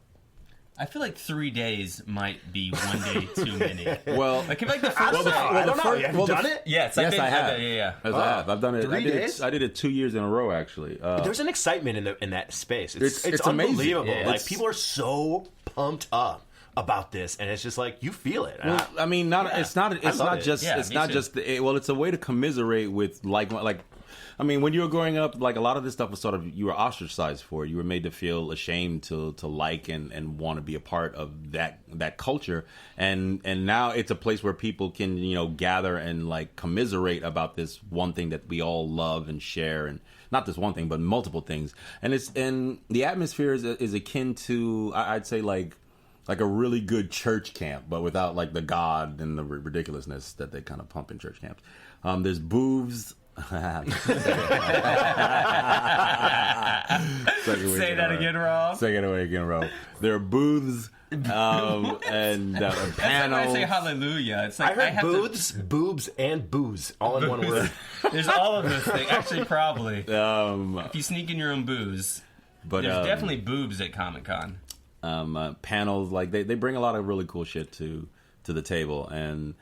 I feel like 3 days might be 1 day too many. Well, like if like the first day. I don't know. Have you done it? Yes, I have. Yeah. Yes, I have. I've done it. 3 days? I did it 2 years in a row, actually. There's an excitement in that space. It's amazing. unbelievable. Yeah, like people are so pumped up about this, and it's just like you feel it. Well, I mean, it's not just it's a way to commiserate with like. I mean, when you were growing up, like, a lot of this stuff was sort of, you were ostracized for it. You were made to feel ashamed to like and want to be a part of that culture. And now it's a place where people can, gather and, like, commiserate about this one thing that we all love and share. And not this one thing, but multiple things. And the atmosphere is akin to, I'd say, like a really good church camp, but without, like, the God and the ridiculousness that they kind of pump in church camps. There's booths. Say that again, Rob. Say it again, Rob. There are booths and panels. That's like when I say hallelujah. It's like I heard booths, boobs, and booze all in one word. There's all of those things. Actually, probably. If you sneak in your own booze, but there's definitely boobs at Comic-Con. Panels, like they bring a lot of really cool shit to the table, and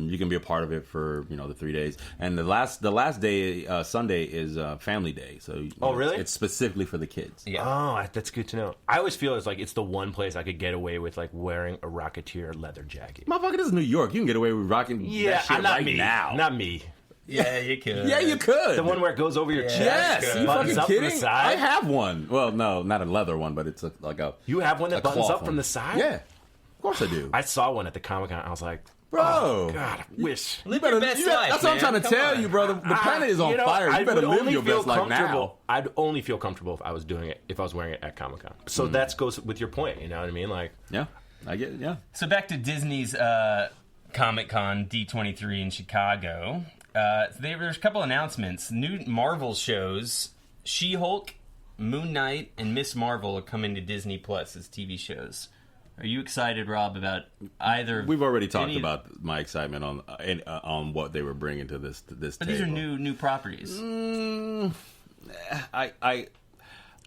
you can be a part of it for the 3 days. And the last day, Sunday, is Family Day. So really? It's specifically for the kids. Yeah. Oh, that's good to know. I always feel it's the one place I could get away with, like, wearing a Rocketeer leather jacket. Motherfucker, this is New York. You can get away with rocking that shit right now. Not me. Yeah, you could. Yeah, you could. The one where it goes over your chest. Yes, you fucking up kidding? From the side. I have one. Well, no, not a leather one, but it's like a. You have one that buttons up from the side? Yeah, of course I do. I saw one at the Comic-Con. I was like, bro, oh, God, I wish. Live your best life, that's what I'm trying to tell you, brother. The planet is on fire. You better live your best life now. I'd only feel comfortable if I was doing it, if I was wearing it at Comic-Con. So that goes with your point, you know what I mean? Like, yeah, I get it, yeah. So back to Disney's Comic-Con D23 in Chicago. There's a couple announcements. New Marvel shows, She-Hulk, Moon Knight, and Miss Marvel are coming to Disney Plus as TV shows. Are you excited, Rob, about either? We've already talked about my excitement on what they were bringing to this But table. These are new properties. I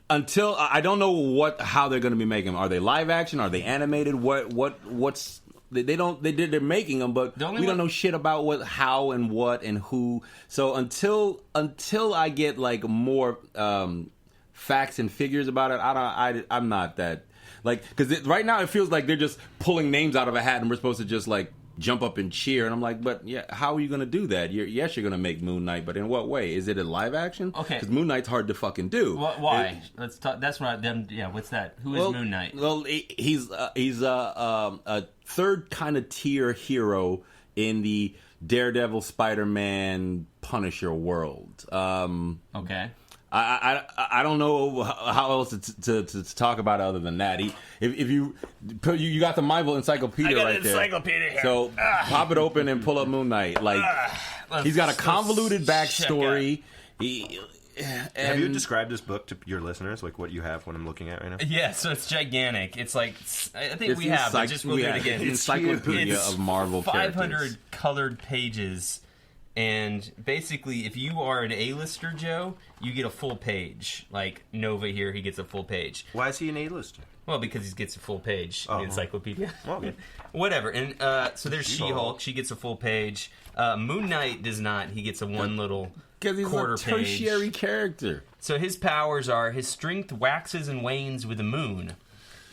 don't know how they're going to be making them. Are they live action? Are they animated? What's they're making them, but we don't know shit about how and what and who. So until I get like more facts and figures about it, I'm not that because right now it feels like they're just pulling names out of a hat and we're supposed to just like jump up and cheer, and I'm like, but yeah, how are you going to do that? Yes, you're going to make Moon Knight, but in what way? Is it a live action? Okay, because Moon Knight's hard to fucking do. Why? Let's talk. That's what. What's that? Who is Moon Knight? Well, he's a third kind of tier hero in the Daredevil, Spider-Man, Punisher world. Okay. I don't know how else to talk about it other than that. If you got the Marvel Encyclopedia right there. Encyclopedia here. So pop it open and pull up Moon Knight. Like he's got a convoluted backstory. Have you described this book to your listeners, like what you have, what I'm looking at right now? Yeah, so it's gigantic. It's like I think we have. But just we'll do it again. It's encyclopedia of Marvel 500 characters. colored pages. And basically, if you are an A-lister, Joe, you get a full page. Like Nova here, he gets a full page. Why is he an A-lister? Well, because he gets a full page in the encyclopedia. Okay. Whatever. And so there's She-Hulk. She gets a full page. Moon Knight does not. He gets a one little quarter he's a tertiary page. character. So his powers are his strength waxes and wanes with the moon.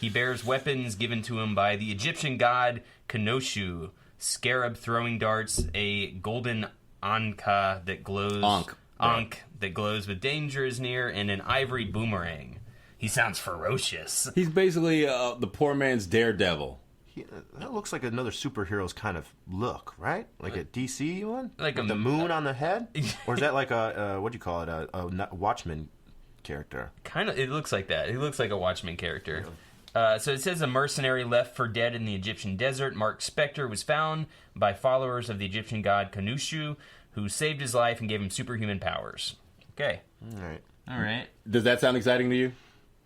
He bears weapons given to him by the Egyptian god Khonshu, scarab throwing darts, a golden Anka that glows. Ankh that glows with danger is near, and an ivory boomerang. He sounds ferocious. He's basically the poor man's Daredevil. That looks like another superhero's kind of look, right? Like a DC one? Like with the moon on the head? Or is that like a what do you call it? A Watchmen character? Kind of. It looks like that. He looks like a Watchmen character. So it says a mercenary left for dead in the Egyptian desert. Mark Spector was found by followers of the Egyptian god Khonshu, who saved his life and gave him superhuman powers. Okay. All right. Does that sound exciting to you?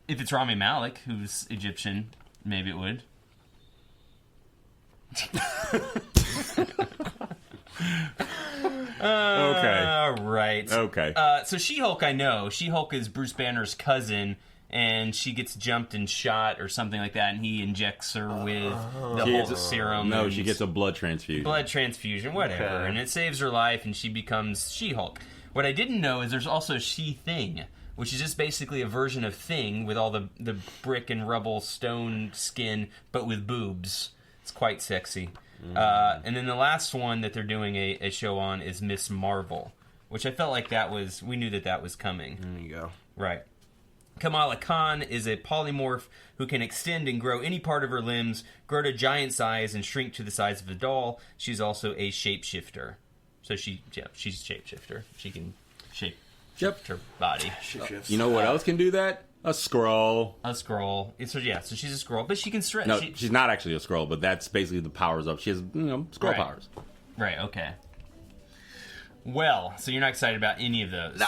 If it's Rami Malek, who's Egyptian, maybe it would. Okay. All right. Okay. So She-Hulk, I know. She-Hulk is Bruce Banner's cousin, and she gets jumped and shot or something like that, and he injects her with the Hulk serum. No, she gets a blood transfusion. Whatever. Okay. And it saves her life, and she becomes She-Hulk. What I didn't know is there's also She-Thing, which is just basically a version of Thing with all the brick and rubble stone skin, but with boobs. It's quite sexy. And then the last one that they're doing a show on is Miss Marvel, which I felt like we knew that was coming. There you go. Right. Kamala Khan is a polymorph who can extend and grow any part of her limbs, grow to giant size, and shrink to the size of a doll. She's also a shapeshifter. So she's a shapeshifter. She can shape her body. You know what else can do that? A Skrull. So she's a Skrull, but she can stretch. No, she's not actually a Skrull, but that's basically the powers of. She has, Skrull powers. Right. Okay. Well, so you're not excited about any of those?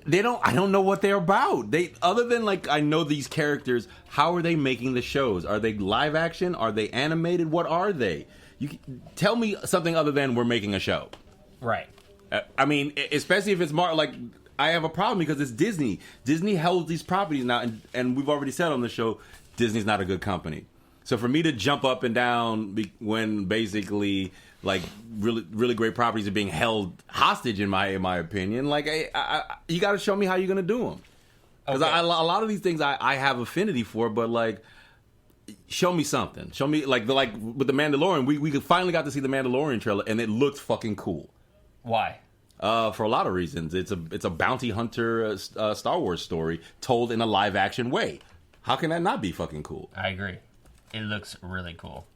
They don't. I don't know what they're about. Other than I know these characters. How are they making the shows? Are they live action? Are they animated? What are they? You tell me something other than we're making a show. Right. I mean, especially if it's more I have a problem because it's Disney. Disney holds these properties now, and we've already said on the show, Disney's not a good company. So for me to jump up and down when basically really really great properties are being held hostage in my opinion, you got to show me how you're going to do them. Because a lot of these things I have affinity for, but show me something. Show me with the Mandalorian, we finally got to see the Mandalorian trailer, and it looked fucking cool. Why? For a lot of reasons. It's a bounty hunter Star Wars story told in a live action way. How can that not be fucking cool? I agree. It looks really cool.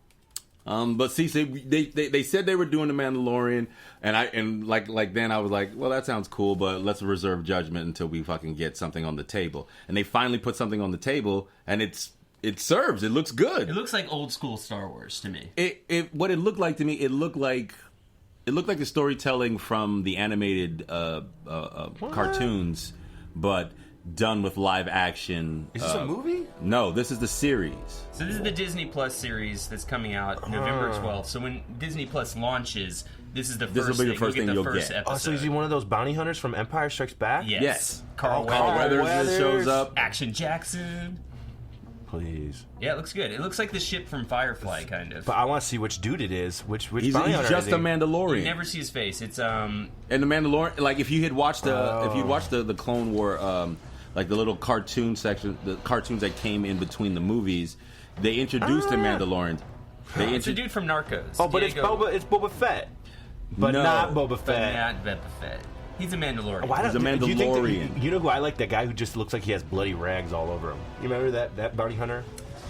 But see, they said they were doing the Mandalorian, and then I was like, well, that sounds cool, but let's reserve judgment until we fucking get something on the table. And they finally put something on the table, and it serves. It looks good. It looks like old school Star Wars to me. What it looked like to me, it looked like the storytelling from the animated cartoons, but done with live action. Is this a movie? No, this is the series. So this is the Disney Plus series that's coming out November 12th. So when Disney Plus launches, this is the first will be the first thing you'll get. Episode. Oh, so is he one of those bounty hunters from Empire Strikes Back? Yes. Carl Weathers shows up. Action Jackson. Please. Yeah, it looks good. It looks like the ship from Firefly, kind of. But I want to see which dude it is. Which he's bounty hunter just is he? a Mandalorian. You never see his face. It's And the Mandalorian, if you had watched the Clone War, like the little cartoon section, the cartoons that came in between the movies, they introduced the Mandalorian. It's a dude from Narcos. Oh, but it's Boba Fett. But not Boba Fett. But not Boba Fett. He's a Mandalorian. He's a Mandalorian. Do you think you know who I like? That guy who just looks like he has bloody rags all over him. You remember that bounty hunter?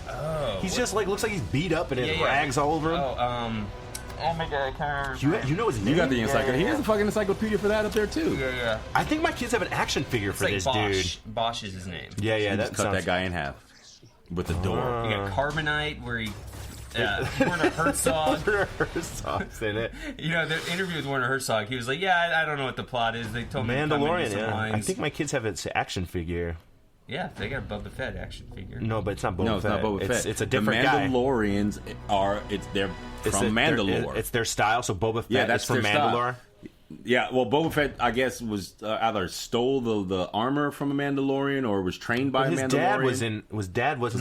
Oh. He's just like, looks like he's beat up and has rags all over him. Oh my god, I can't remember. You know his name? You got the encyclopedia. He has a fucking encyclopedia for that up there, too. Yeah. I think my kids have an action figure for this Bosch. dude. Bosch is his name. Yeah, Just cut that guy in half with the door. You got Carbonite, where he... Werner Herzog. Werner Herzog's in it. You know, the interview with Werner Herzog, he was like, I don't know what the plot is. They told me to come and do some lines. I think my kids have its action figure. Yeah, they got a Boba Fett action figure. No, but it's not Boba Fett. No, it's not Boba Fett. It's a different guy. The Mandalorians they're from Mandalore. It's their style, so Boba Fett is from Mandalore. Yeah, well, Boba Fett, I guess, was either stole the armor from a Mandalorian or was trained by a Mandalorian. His dad was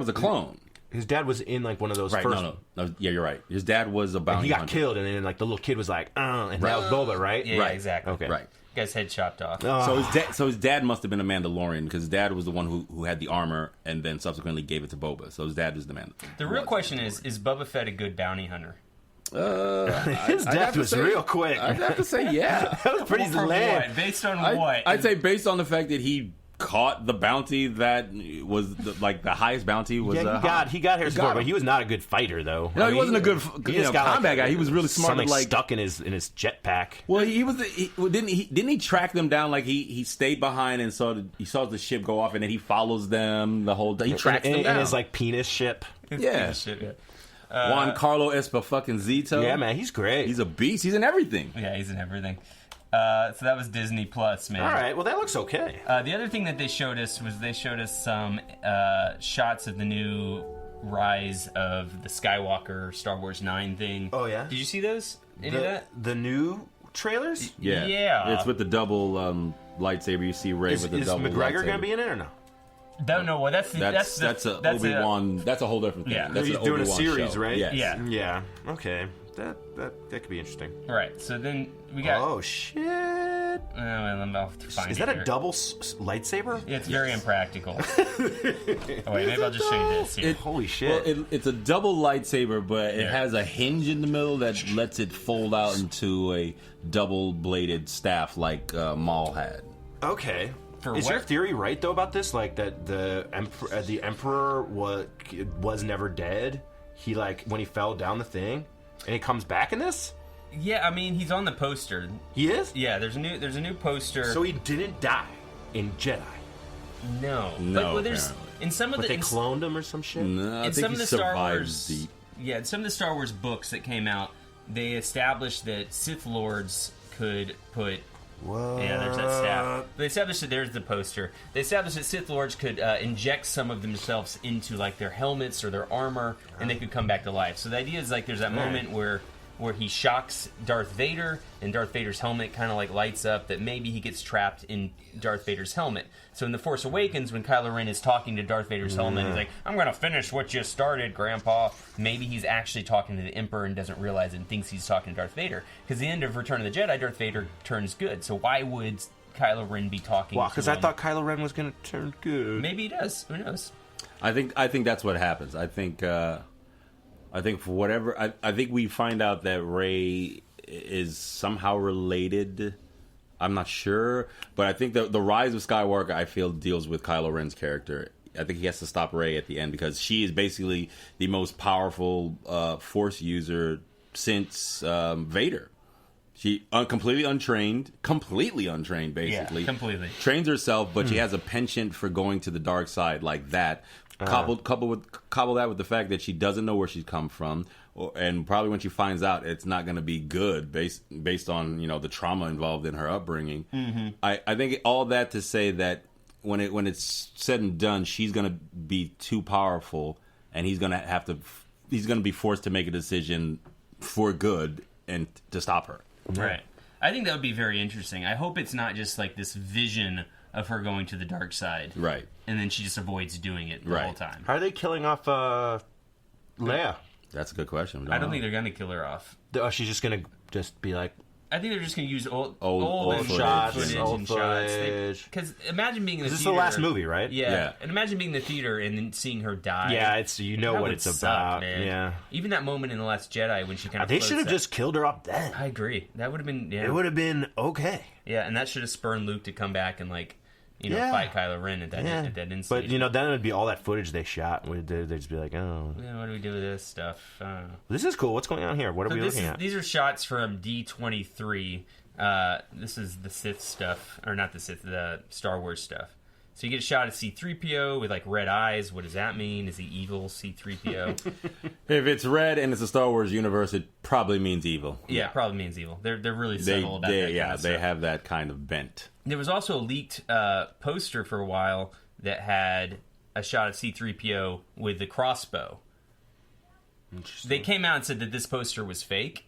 a clone. His dad was in like one of those first. No, yeah, you're right. His dad was a bounty hunter. He got killed, and then like the little kid was like, and that was Boba, right? Yeah, right. Exactly. Okay, right. Guy's head chopped off. So his dad must have been a Mandalorian because his dad was the one who had the armor and then subsequently gave it to Boba. So his dad is the man. The real question is Boba Fett a good bounty hunter? His death was real quick. I'd have to say yeah. That was pretty lame. Based on what? I'd say based on the fact that he caught the bounty that was the highest bounty was. Yeah, he got Harrison Ford, but he was not a good fighter though. No, he wasn't a good combat guy. He was really smart. Something stuck in his jetpack. Well, didn't he track them down? Like he stayed behind and he saw the ship go off, and then he follows them the whole day. He tracks them down in his like penis ship. Yeah. Juan Carlo Esposito. Yeah, man, he's great. He's a beast. He's in everything. Yeah, he's in everything. So that was Disney Plus, man. All right, well that looks okay. The other thing that they showed us some shots of the new Rise of the Skywalker Star Wars 9 thing. Oh yeah, did you see those? Any of that? The new trailers? Yeah. It's with the double lightsaber. You see Rey with the double. Is McGregor lightsaber. gonna be in it or no? Don't know. Well, that's Obi-Wan. That's a whole different thing. Yeah, that's he's doing a series, show. right? Yes. Yeah. Okay, that could be interesting. All right. So then we got. Oh shit! I'm about to find Is that a double lightsaber? Yeah, it's very impractical. Oh wait, maybe I'll just show you this here. Holy shit! Well, it's a double lightsaber, but it has a hinge in the middle that lets it fold out into a double-bladed staff like Maul had. Okay. Is your theory right though about this? Like that the Emperor was never dead. He when he fell down the thing, and he comes back in this. Yeah, I mean he's on the poster. He is. Yeah, there's a new poster. So he didn't die in Jedi. No. But there's in some of they cloned him or some shit. No, I in think some he of the Star survived Wars. Yeah, in some of the Star Wars books that came out, they established that Sith Lords could put. What? Yeah, there's that staff. They established that there's the poster. They established that Sith Lords could inject some of themselves into like their helmets or their armor, and they could come back to life. So the idea is like there's that moment where he shocks Darth Vader, and Darth Vader's helmet kind of like lights up. That maybe he gets trapped in Darth Vader's helmet. So in The Force Awakens, when Kylo Ren is talking to Darth Vader's helmet, he's like, "I'm gonna finish what you started, Grandpa." Maybe he's actually talking to the Emperor and doesn't realize it and thinks he's talking to Darth Vader. Because the end of Return of the Jedi, Darth Vader turns good. So why would Kylo Ren be talking? Well, because I thought Kylo Ren was gonna turn good. Maybe he does. Who knows? I think that's what happens. I think for whatever I think we find out that Rey is somehow related. I'm not sure, but I think the Rise of Skywalker, I feel, deals with Kylo Ren's character. I think he has to stop Rey at the end because she is basically the most powerful Force user since Vader. She completely untrained, basically. Yeah, completely. Trains herself, but she has a penchant for going to the dark side like that. Couple that with the fact that she doesn't know where she's come from, and probably when she finds out, it's not going to be good based on the trauma involved in her upbringing. Mm-hmm. I think all that to say that when it's said and done, she's going to be too powerful, and he's going to be forced to make a decision for good and to stop her. Right. I think that would be very interesting. I hope it's not just like this vision of her going to the dark side. Right. And then she just avoids doing it the whole time. How are they killing off Leia? That's a good question. I don't think they're going to kill her off. Oh, she's just going to be like, I think they're just going to use old shots, footage old and footage. Because imagine being in the theater. This is the last movie, right? Yeah. And imagine being in the theater and then seeing her die. Yeah, it's what it's about. Man. Yeah. Even that moment in The Last Jedi when she kind of they should have just killed her up then. I agree. That would have been. Yeah. It would have been okay. Yeah, and that should have spurred Luke to come back and fight Kylo Ren at that instant. But then it would be all that footage they shot. They'd just be like, oh, yeah, what do we do with this stuff? This is cool. What's going on here? What are we looking at? These are shots from D23. This is the Sith stuff, or not the Sith, the Star Wars stuff. So you get a shot of C-3PO with red eyes. What does that mean? Is he evil, C-3PO? If it's red and it's a Star Wars universe, it probably means evil. Yeah, it probably means evil. They're really subtle about that. Yeah, they have that kind of bent. There was also a leaked poster for a while that had a shot of C-3PO with the crossbow. They came out and said that this poster was fake,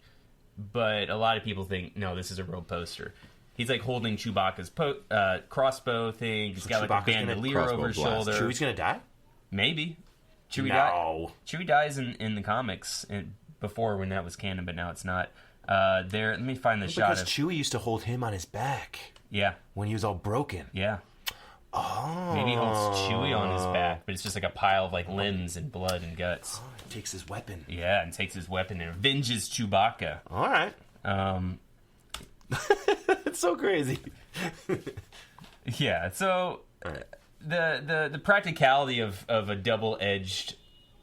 but a lot of people think, no, this is a real poster. He's holding Chewbacca's crossbow thing. He's got a bandolier over his shoulder. Chewie's gonna die? Maybe. Chewie dies in the comics before when that was canon, but now it's not. Let me find the shot. Because Chewie used to hold him on his back. Yeah. When he was all broken. Yeah. Oh. Maybe he holds Chewie on his back, but it's just a pile of limbs and blood and guts. Oh, he takes his weapon. Yeah, and takes his weapon and avenges Chewbacca. All right. It's so crazy. Yeah, so the practicality of a double-edged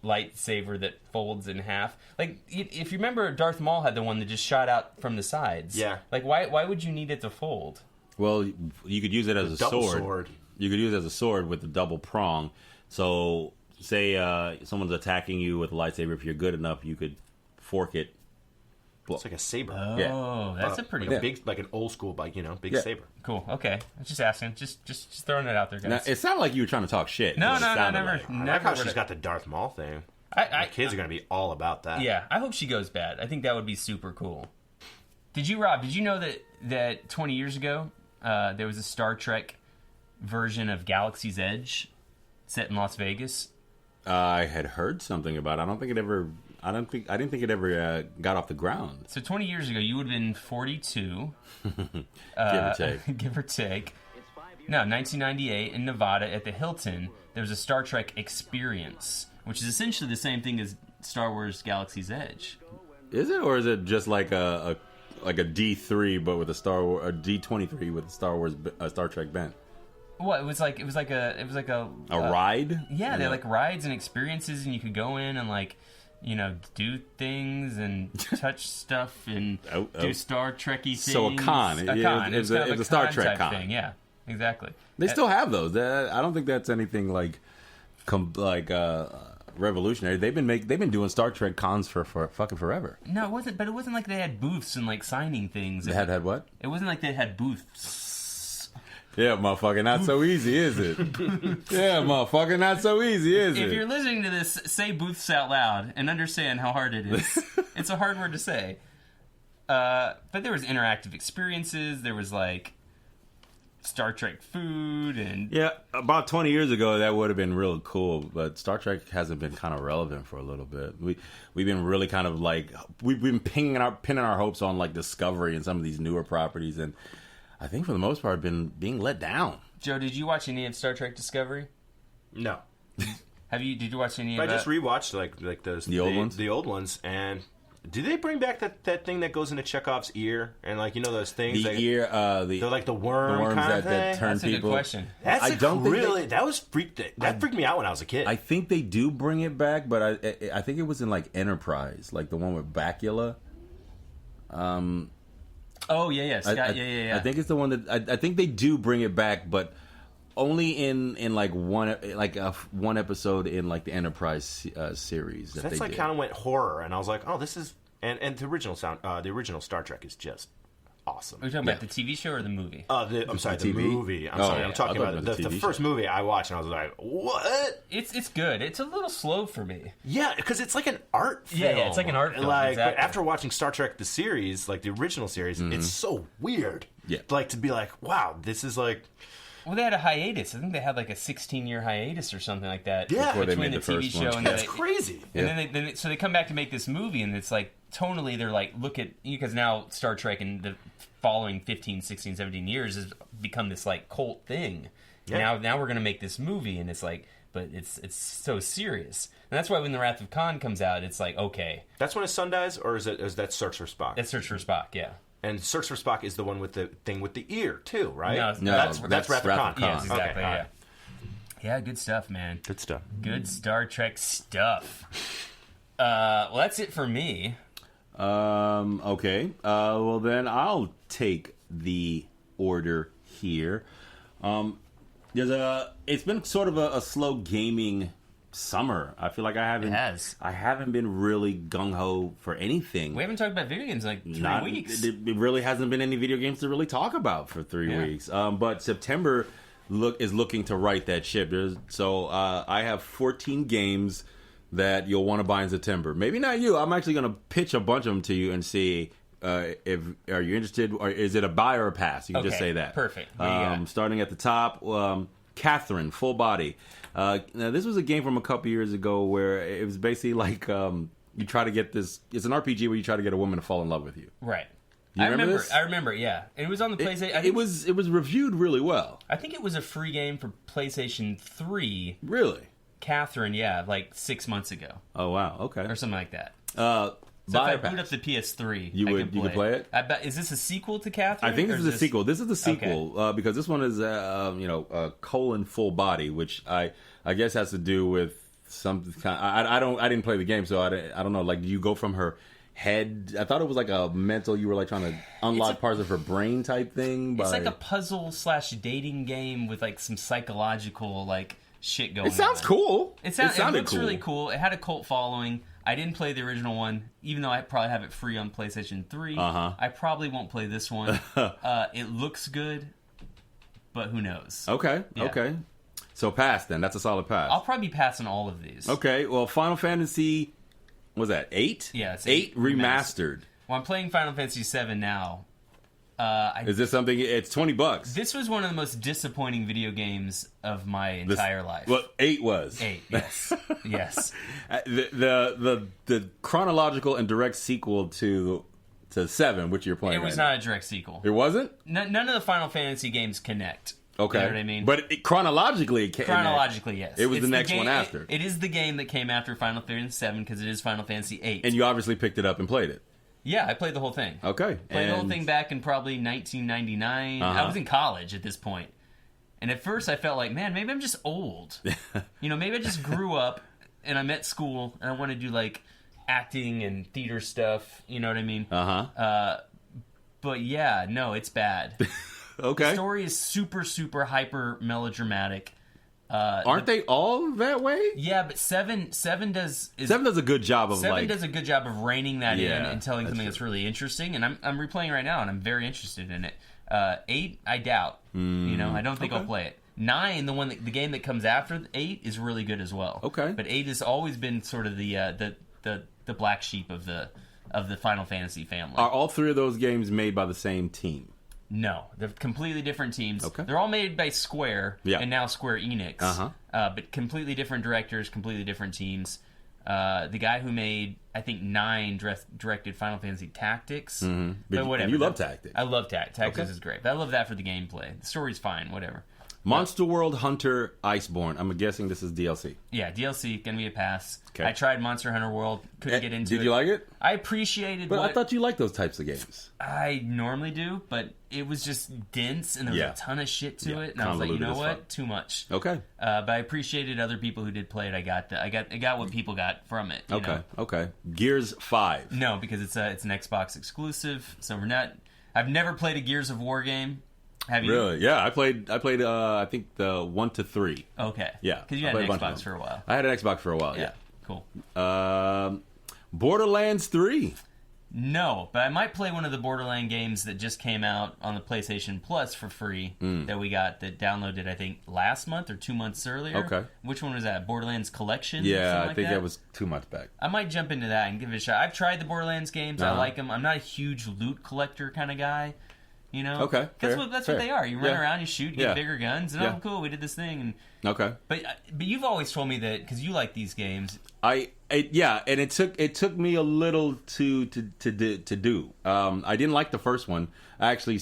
lightsaber that folds in half. If you remember, Darth Maul had the one that just shot out from the sides. Yeah. Why would you need it to fold? Well, you could use it as a sword. You could use it as a sword with a double prong. So, say someone's attacking you with a lightsaber. If you're good enough, you could fork it. It's like a saber. Oh, that's a pretty big, like an old school, big saber. Cool. Okay, I was just asking, just throwing it out there, guys. Now, it sounded like you were trying to talk shit. No, never. I like how she's got the Darth Maul thing. My kids are gonna be all about that. Yeah, I hope she goes bad. I think that would be super cool. Rob? Did you know that 20 years ago there was a Star Trek version of Galaxy's Edge set in Las Vegas? I had heard something about it. I didn't think it ever got off the ground. So 20 years ago, you would have been 42. Give or take. Give or take. No, 1998 in Nevada at the Hilton, there was a Star Trek Experience, which is essentially the same thing as Star Wars Galaxy's Edge. Is it, or is it just like a D3 but with a D23 with a Star Trek bent? Well, it was like a ride. Yeah, they're like rides and experiences, and you could go in and do things and touch stuff and do Star Trekky things. So a con. It was a Star Trek con thing. Yeah, exactly. They still have those. I don't think that's anything revolutionary. They've been doing Star Trek cons for fucking forever. No, it wasn't. But it wasn't like they had booths and signing things. They had what? It wasn't like they had booths. Yeah, motherfucker, not so easy, is it? Yeah, motherfucker, not so easy, is it? If you're listening to this, say booths out loud and understand how hard it is. It's a hard word to say. But there was interactive experiences. There was Star Trek food and... Yeah, about 20 years ago, that would have been real cool, but Star Trek hasn't been kind of relevant for a little bit. We've been really kind of we've been pinning our hopes on Discovery and some of these newer properties, and I think for the most part been being let down. Joe, did you watch any of Star Trek Discovery? No. Did you watch any of that? I just rewatched the old ones? The old ones, and do they bring back that thing that goes into Chekhov's ear and those things? The ear, they're like the worms kind of thing? that turn That's people. That's a good question. That freaked me out when I was a kid. I think they do bring it back, but I think it was in Enterprise, the one with Bakula. Oh yeah, Scott. Yeah. I think it's the one that I think they do bring it back, but only in one episode in the Enterprise series. That's kind of went horror, and I was like, oh, this is and the original Star Trek is just awesome. Are you talking about the TV show or the movie? I'm sorry, the movie. I'm talking about the first movie I watched, and I was like, what? It's good. It's a little slow for me. Yeah, because it's like an art film. Yeah, it's like an art film. Exactly. But after watching Star Trek the series, the original series, it's so weird. Yeah, to be wow, this is Well, they had a hiatus. I think they had a 16-year hiatus or something like that. Yeah, before between they made the TV show and that's crazy. And then they come back to make this movie, and it's tonally, they're like, look at, because now Star Trek in the following 15, 16, 17 years has become this like cult thing. Yeah. Now we're gonna make this movie, and it's like, but it's so serious, and that's why when The Wrath of Khan comes out, it's like, okay, that's when his son dies, or is that Search for Spock? That's Search for Spock, yeah. And Search for Spock is the one with the thing with the ear too, right? No, that's Wrath of Khan. Yes, exactly. Okay, yeah. Yeah, good stuff, man. Good stuff. Good Star Trek stuff. Well, that's it for me. Okay. Well, then I'll take the order here. It's been sort of a slow gaming summer. I feel like I haven't been really gung ho for anything. We haven't talked about video games in like 3 weeks. It really hasn't been any video games to really talk about for 3 weeks. But September is looking to right that ship. So I have 14 games that you'll want to buy in September. Maybe not you. I'm actually going to pitch a bunch of them to you and see if are you interested, or is it a buy or a pass? You can just say that. Perfect. Starting at the top, Catherine, Full Body. Now, this was a game from a couple years ago where it was basically like you try to get this. It's an RPG where you try to get a woman to fall in love with you. Right. You remember this? I remember. Yeah, it was on the PlayStation. It was reviewed really well. I think it was a free game for PlayStation 3. Really? Catherine, yeah, like 6 months ago. Oh wow, okay, or something like that. So if I boot up the PS3, you could play it. I bet. Is this a sequel to Catherine? I think this is a sequel. This is the sequel because this one is colon Full Body, which I guess has to do with some kind. I didn't play the game, so I don't know. Like, do you go from her head? I thought it was like a mental. You were like trying to unlock parts of her brain type thing. It's like a puzzle / dating game with like some psychological like shit going on. It sounds cool. It looks really cool. It had a cult following. I didn't play the original one, even though I probably have it free on PlayStation 3. I probably won't play this one. It looks good, but who knows? Okay. So pass then. That's a solid pass. I'll probably be passing all of these. Okay. Well, Final Fantasy, was that 8? Yeah, it's 8 remastered. Well, I'm playing Final Fantasy 7 now. Is this something? It's $20. This was one of the most disappointing video games of my entire life. Well, 8 was 8. Yes, yes. The chronological and direct sequel to 7, which you're playing. It was not a direct sequel. It wasn't. None of the Final Fantasy games connect. Okay, you know what I mean. But chronologically, yes, it was the next one after. It is the game that came after Final Fantasy 7 because it is Final Fantasy 8. And you obviously picked it up and played it. Yeah, I played the whole thing. Okay. Played the whole thing back in probably 1999. I was in college at this point. And at first I felt like, man, maybe I'm just old. Maybe I just grew up and I'm at school and I want to do like acting and theater stuff. You know what I mean? But yeah, no, it's bad. Okay. The story is super, super hyper melodramatic. Aren't they all that way? Yeah, but 7 does a good job of 7 does a good job of reining that in and telling something true. that's really interesting. And I'm replaying right now, and I'm very interested in it. 8, I doubt. I don't think I'll play it. 9, the game that comes after 8, is really good as well. Okay, but 8 has always been sort of the black sheep of the Final Fantasy family. Are all 3 of those games made by the same team? No, they're completely different teams. Okay. They're all made by Square and now Square Enix. But completely different directors, completely different teams. The guy who made, I think, 9 directed Final Fantasy Tactics. But whatever. And you love Tactics. I love Tactics. Tactics is great. But I love that for the gameplay. The story's fine, whatever. Monster World Hunter Iceborne. I'm guessing this is DLC. Yeah, DLC, gonna be a pass. Okay. I tried Monster Hunter World, couldn't get into it. Did you like it? I appreciated But I thought you liked those types of games. I normally do, but it was just dense and there was a ton of shit to it. And I was like, you know what? Too much. Okay. But I appreciated other people who did play it. I got what people got from it. You know? Okay. Gears 5. No, because it's an Xbox exclusive, so I've never played a Gears of War game. Have you? Really? Yeah, I played. I think the 1 to 3. Okay. Yeah, because you had an Xbox for a while. I had an Xbox for a while. Yeah. Cool. Borderlands 3. No, but I might play one of the Borderlands games that just came out on the PlayStation Plus for free that downloaded, I think, last month or 2 months earlier. Okay. Which one was that? Borderlands Collection? Yeah, I think that was 2 months back. I might jump into that and give it a shot. I've tried the Borderlands games. I like them. I'm not a huge loot collector kind of guy. You know? Okay, fair, That's fair. what they are. You run Yeah. around, you shoot, you Yeah. get bigger guns, and Yeah. oh, cool, we did this thing. And Okay. But you've always told me that because you like these games. And it took me a little to do. I didn't like the first one. I actually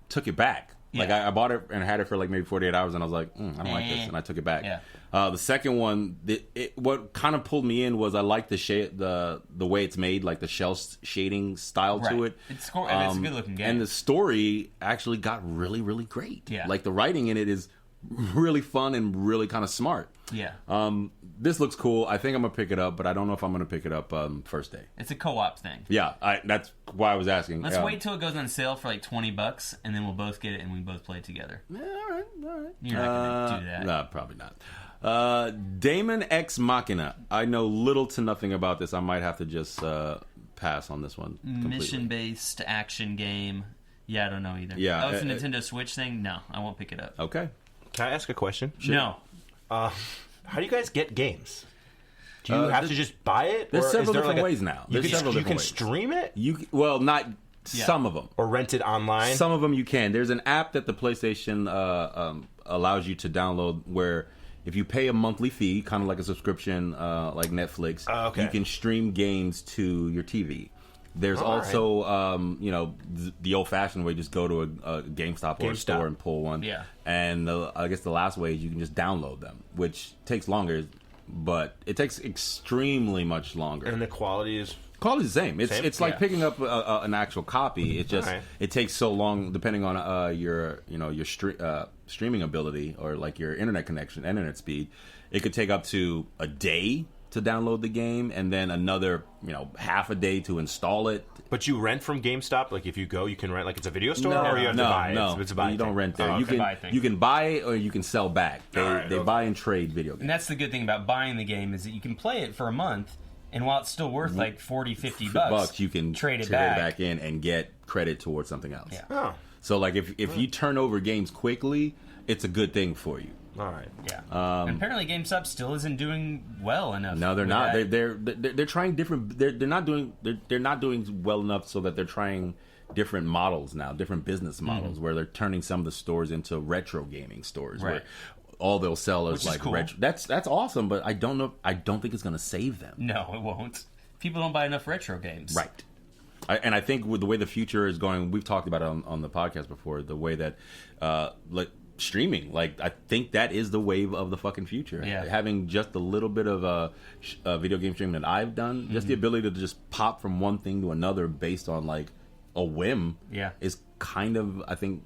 took it back. Yeah. Like I bought it and had it for like maybe 48 hours, and I was like, I don't like this, and I took it back. Yeah. The second one, what kind of pulled me in was I like the way it's made, like the shell shading style to it. It's a good looking game, and the story actually got really, really great. Yeah. Like the writing in it is really fun and really kind of smart. Yeah. This looks cool. I think I'm gonna pick it up, but I don't know if I'm gonna pick it up first day. It's a co-op thing. Yeah, that's why I was asking. Let's wait till it goes on sale for like $20, and then we'll both get it and we both play it together. Yeah, all right. You're not gonna do that. No, probably not. Damon Ex Machina. I know little to nothing about this. I might have to just pass on this one. Completely. Mission-based action game. Yeah, I don't know either. Yeah, Oh, it's a Nintendo Switch thing? No, I won't pick it up. Okay. Can I ask a question? Sure. No. How do you guys get games? Do you have to just buy it? There's or several is there different like ways now. You There's several can different ways. stream it? Not some of them. Or rent it online? Some of them you can. There's an app that the PlayStation allows you to download where if you pay a monthly fee, kind of like a subscription like Netflix, you can stream games to your TV. There's also, the old-fashioned way, just go to a GameStop or a store and pull one. Yeah. And I guess the last way is you can just download them, which takes longer, but it takes extremely much longer. And the quality is... Quality's the same. It's like picking up an actual copy. It just it takes so long, depending on your streaming ability or like your internet speed. It could take up to a day to download the game, and then another half a day to install it. But you rent from GameStop? Like if you go, you can rent, like it's a video store, No, or you have to buy it? No, It's a buy you don't thing. rent there. Oh, okay. You can buy it or you can sell back. They buy and trade video games. And that's the good thing about buying the game is that you can play it for a month, and while it's still worth like $40-$50, you can trade it back in and get credit towards something else. Yeah. Oh. So like if you turn over games quickly, it's a good thing for you. All right. Yeah. And apparently GameStop still isn't doing well enough. No, they're not. that. They're trying different. They're not doing well enough so that they're trying different models now, different business models where they're turning some of the stores into retro gaming stores where all they'll sell is like cool. retro. That's awesome, but I don't think it's going to save them. No, it won't. People don't buy enough retro games. Right. And I think with the way the future is going, we've talked about it on the podcast before, the way that streaming, like I think that is the wave of the fucking future. Yeah. Having just a little bit of video game streaming that I've done, just the ability to just pop from one thing to another based on like a whim, is kind of, I think,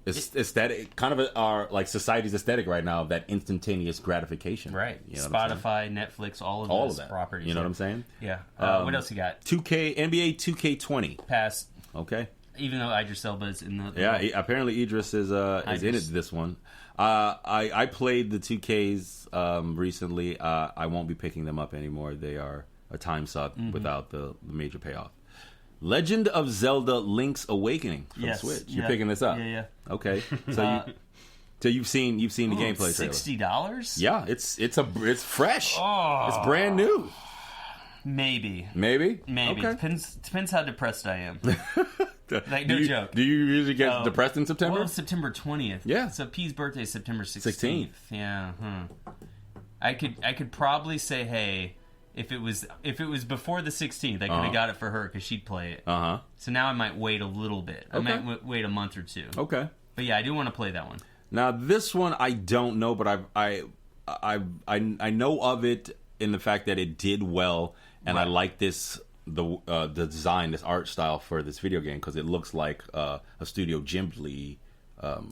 aesthetic, kind of our like society's aesthetic right now, of that instantaneous gratification. Right. You know what I'm Spotify, Netflix, all of all those of that properties. You know what I'm saying? Yeah. What else you got? NBA 2K20. Pass. Okay. Even though Idris Elba is in the... Yeah, apparently Idris is in it this one. I played the 2Ks recently. I won't be picking them up anymore. They are a time suck without the major payoff. Legend of Zelda: Link's Awakening from Switch. You're picking this up? Yeah. Okay. So you've seen the gameplay trailer. $60? Yeah, it's fresh. Oh. It's brand new. Maybe. Okay. Depends how depressed I am. Like, no joke. Do you usually get depressed in September? Well, September 20th. Yeah. So P's birthday is September 16th. Yeah. I could probably say, hey, if it was before the 16th, I could have got it for her because she'd play it. So now I might wait a little bit. I might wait a month or two. Okay. But yeah, I do want to play that one. Now this one I don't know, but I know of it in the fact that it did well, and I like the design, this art style for this video game because it looks like a Studio Ghibli.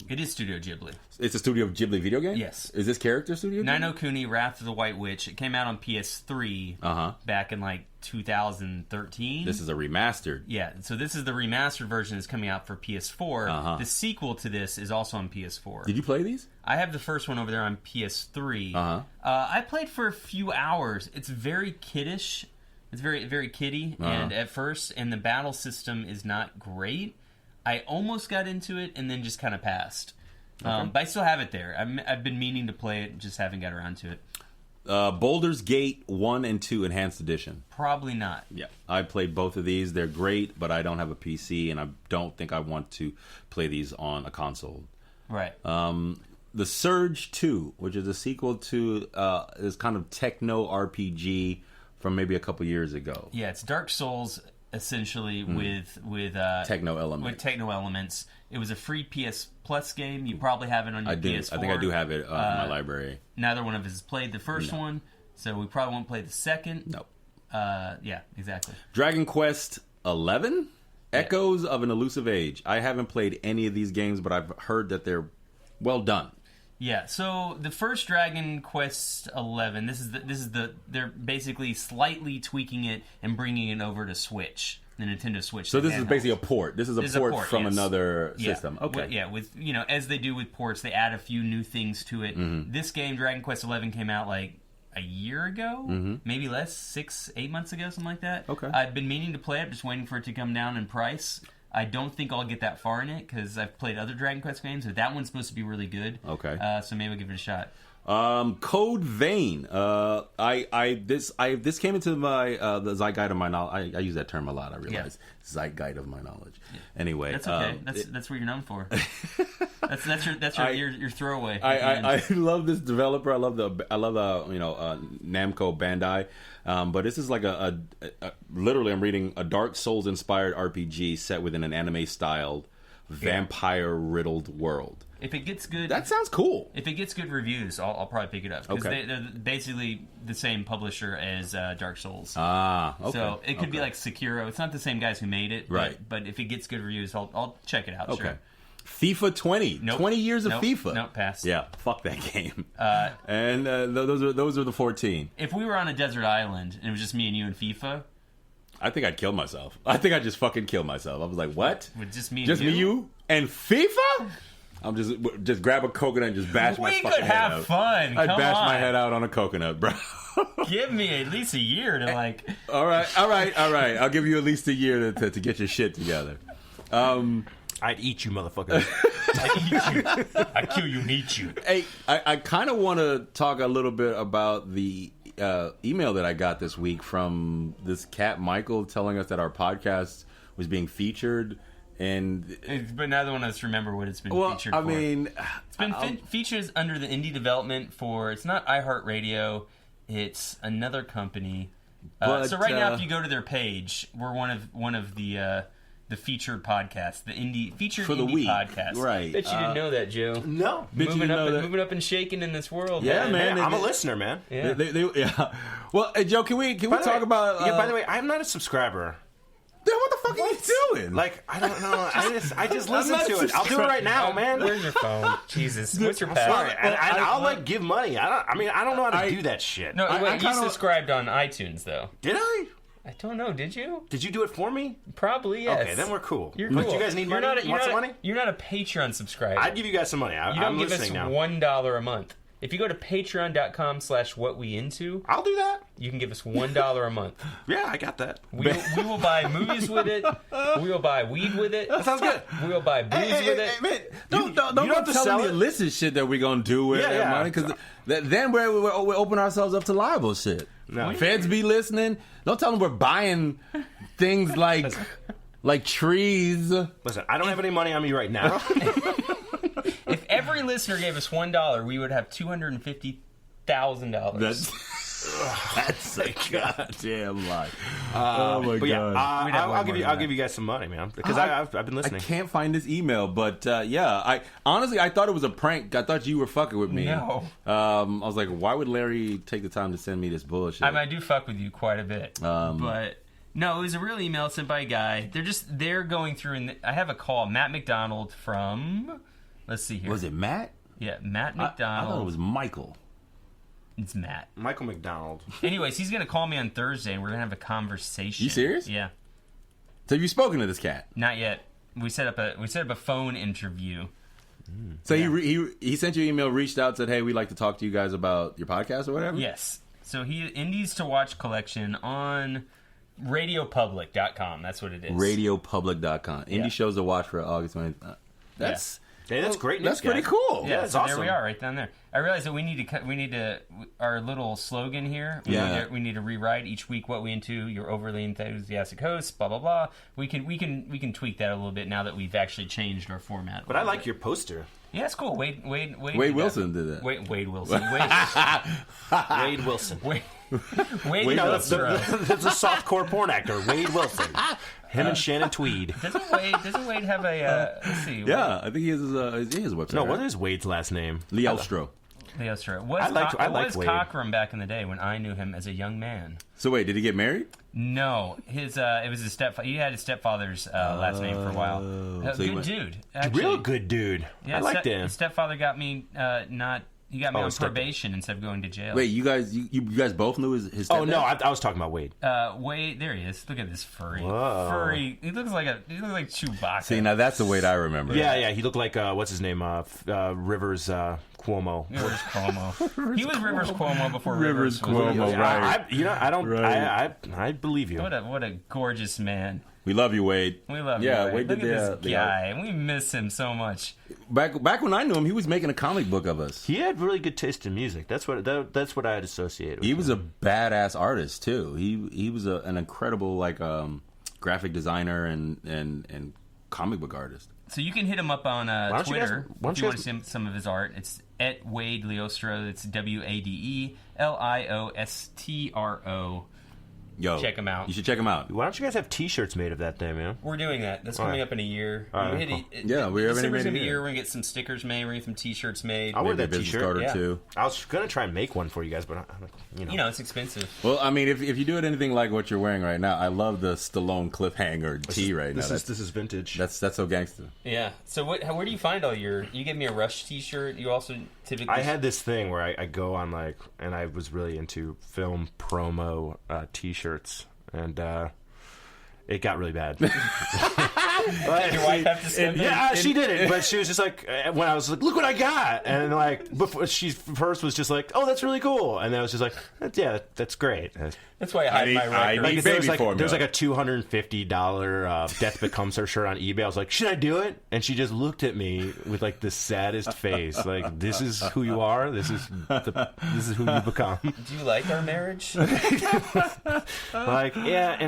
It is Studio Ghibli. It's a Studio Ghibli video game? Yes. Is this character Studio Ghibli? Ni no Kuni, Wrath of the White Witch. It came out on PS3 back in like 2013. This is a remastered. Yeah, so this is the remastered version that's coming out for PS4. The sequel to this is also on PS4. Did you play these? I have the first one over there on PS3. I played for a few hours. It's very kiddish. It's very, very kiddie, and at first, and the battle system is not great. I almost got into it and then just kind of passed. But I still have it there. I've been meaning to play it, just haven't got around to it. Baldur's Gate 1 and 2 Enhanced Edition. Probably not. Yeah, I played both of these. They're great, but I don't have a PC, and I don't think I want to play these on a console. Right. The Surge 2, which is a sequel to this kind of techno RPG from maybe a couple years ago. Yeah, it's Dark Souls essentially with techno elements. With techno elements. It was a free PS Plus game. You probably have it on your PS4. I think I do have it in my library. Neither one of us has played the first one, so we probably won't play the second. No. Yeah, exactly. Dragon Quest 11? Echoes of an Elusive Age. I haven't played any of these games, but I've heard that they're well done. Yeah, so the first Dragon Quest 11, they're basically slightly tweaking it and bringing it over to Switch, the Nintendo Switch. So this is basically a port. This is a port from another system. Okay. With as they do with ports, they add a few new things to it. Mm-hmm. This game, Dragon Quest 11, came out like a year ago, maybe less, 6-8 months ago, something like that. Okay. I've been meaning to play it, just waiting for it to come down in price. I don't think I'll get that far in it because I've played other Dragon Quest games, but that one's supposed to be really good. Okay. So maybe I'll give it a shot. Code Vein. This came into my the Zeitgeist of my knowledge. I use that term a lot. I realize Zeitgeist of my knowledge. Yeah. Anyway, that's okay. That's what you're known for. that's your throwaway. I love this developer. I love the Namco Bandai. But this is like a literally I'm reading a Dark Souls inspired RPG set within an anime styled vampire riddled world. If it gets good, that sounds cool. If it gets good reviews, I'll probably pick it up because they're basically the same publisher as Dark Souls. Okay. So it could be like Sekiro. It's not the same guys who made it, right? But if it gets good reviews, I'll check it out. Okay. Sure. FIFA 20. Nope. 20 years of FIFA. Nope, pass. Yeah, fuck that game. And those are the 14. If we were on a desert island and it was just me and you and FIFA, I think I'd kill myself. I think I'd just fucking kill myself. I was like, what? With just me, just me, you, and FIFA? I'm just grab a coconut and just bash my fucking head out. We could have fun. I'd bash my head out on a coconut, bro. Give me at least a year to like. All right. I'll give you at least a year to get your shit together. I'd eat you, motherfucker. I'd eat you. I'd kill you and eat you. Hey, I kind of want to talk a little bit about the email that I got this week from this cat Michael telling us that our podcast was being featured. But neither one of us remember what it's been featured for. I mean, it's been featured under the indie development for. It's not iHeartRadio. It's another company. So right now, if you go to their page, we're one of the featured podcasts, the featured for the indie week podcast. Right? Bet you didn't know that, Joe. No, moving up and shaking in this world. Yeah, man. I'm a listener, man. Yeah. Yeah. Well, hey, Joe, can we talk about? By the way, I'm not a subscriber. Then what the fuck are you doing? Like, I don't know. I just listen to it. I'll do it right now, man. Where's your phone? Jesus, what's your password? And I'll like give money. I don't know how to do that shit. No, wait, you subscribed on iTunes though. Did I? I don't know. Did you? Did you do it for me? Probably, yes. Okay, then we're cool. You're but cool. You guys need money? Want some money? You're not a Patreon subscriber. I'd give you guys some money. You don't give us $1 a month. If you go to patreon.com/whatweinto, I'll do that. You can give us $1 a month. Yeah, I got that. We will buy movies with it. We will buy weed with it. That sounds good. We will buy booze with it. Man, don't tell me illicit shit that we're gonna do with that money, because then we open ourselves up to liable shit. No. Feds be listening. Don't tell them we're buying things like trees. Listen, I don't have any money on me right now. If every listener gave us $1, we would have $250,000. That's a goddamn lie. Oh my god! Yeah, I'll give you guys some money, man, because I've been listening. I can't find this email, but I honestly thought it was a prank. I thought you were fucking with me. No. I was like, why would Larry take the time to send me this bullshit? I do fuck with you quite a bit, but. No, it was a real email sent by a guy. They're going through, and I have a call. Matt McDonald from, let's see here. Was it Matt? Yeah, Matt McDonald. I thought it was Michael. It's Matt. Michael McDonald. Anyways, he's going to call me on Thursday, and we're going to have a conversation. You serious? Yeah. So have you spoken to this cat? Not yet. We set up a phone interview. So he sent you an email, reached out, said, hey, we'd like to talk to you guys about your podcast or whatever? Yes. So Indies to Watch collection on RadioPublic.com. That's what it is. RadioPublic.com. Indie shows to watch for August 20th. Hey, that's great news, That's pretty guys. cool. Yeah, that's so awesome. there we are, right down there. I realize that we need to our little slogan here. We need to rewrite each week what we into. Your overly enthusiastic host. Blah blah blah. We can tweak that a little bit now that we've actually changed our format. But I like your poster. Yeah, it's cool. Wade Wilson did that. Wade Wilson. Wade Wilson. Wade That's a softcore porn actor. Wade Wilson. Him and Shannon Tweed. Doesn't Wade have a? Let's see. Yeah, I think he has his website. No, right? what is Wade's last name? Leostro. Leostro. I liked Wade. Cockrum back in the day when I knew him as a young man. So wait, did he get married? No, it was his stepfather. He had his stepfather's last name for a while. So Good dude. Actually. Real good dude. Yeah, I liked him. His stepfather got me He got me on probation instead of going to jail. Wait, you guys both knew his stepdad? Oh no, I was talking about Wade. Wade, there he is. Look at this furry. Whoa. Furry. He looks like Chewbacca. See, now that's the Wade I remember. Yeah, he looked like what's his name? Rivers Cuomo. Rivers Cuomo. He was Rivers Cuomo before Rivers Cuomo. was Right. I believe you. What a gorgeous man. We love you, Wade. We love you. Wade. Look at this guy, art. and we miss him so much. Back when I knew him, he was making a comic book of us. He had really good taste in music. That's what I had associated with He him. was a badass artist too. He was an incredible graphic designer and comic book artist. So you can hit him up on Twitter if you want to see some of his art. It's at Wade Leostro. It's WadeLiostro. Yo, check him out. You should check him out. Why don't you guys have T-shirts made of that thing, man? We're doing that. That's coming up in a year. Right, cool. December's gonna be a year. We're gonna get some stickers made. We're gonna get some T-shirts made. I'll wear that T-shirt. Too. I was gonna try and make one for you guys, but it's expensive. Well, I mean, if you do it anything like what you're wearing right now, I love the Stallone cliffhanger tee right now. This is vintage. That's so gangster. Yeah. So where do you find all your? You gave me a Rush T-shirt. You also typically. I had this thing where I go on and I was really into film promo T-shirts. And it got really bad. Did your wife have to step in? Yeah, she did it, but she was just like, when I was like, "Look what I got," and before she first was just like, "Oh, that's really cool," and then I was just like, "Yeah, that's great." That's why I hide my record. There's like a $250 Death Becomes Her shirt on eBay. I was like, "Should I do it?" And she just looked at me with like the saddest face, like, "This is who you are. This is who you become." Do you like our marriage? And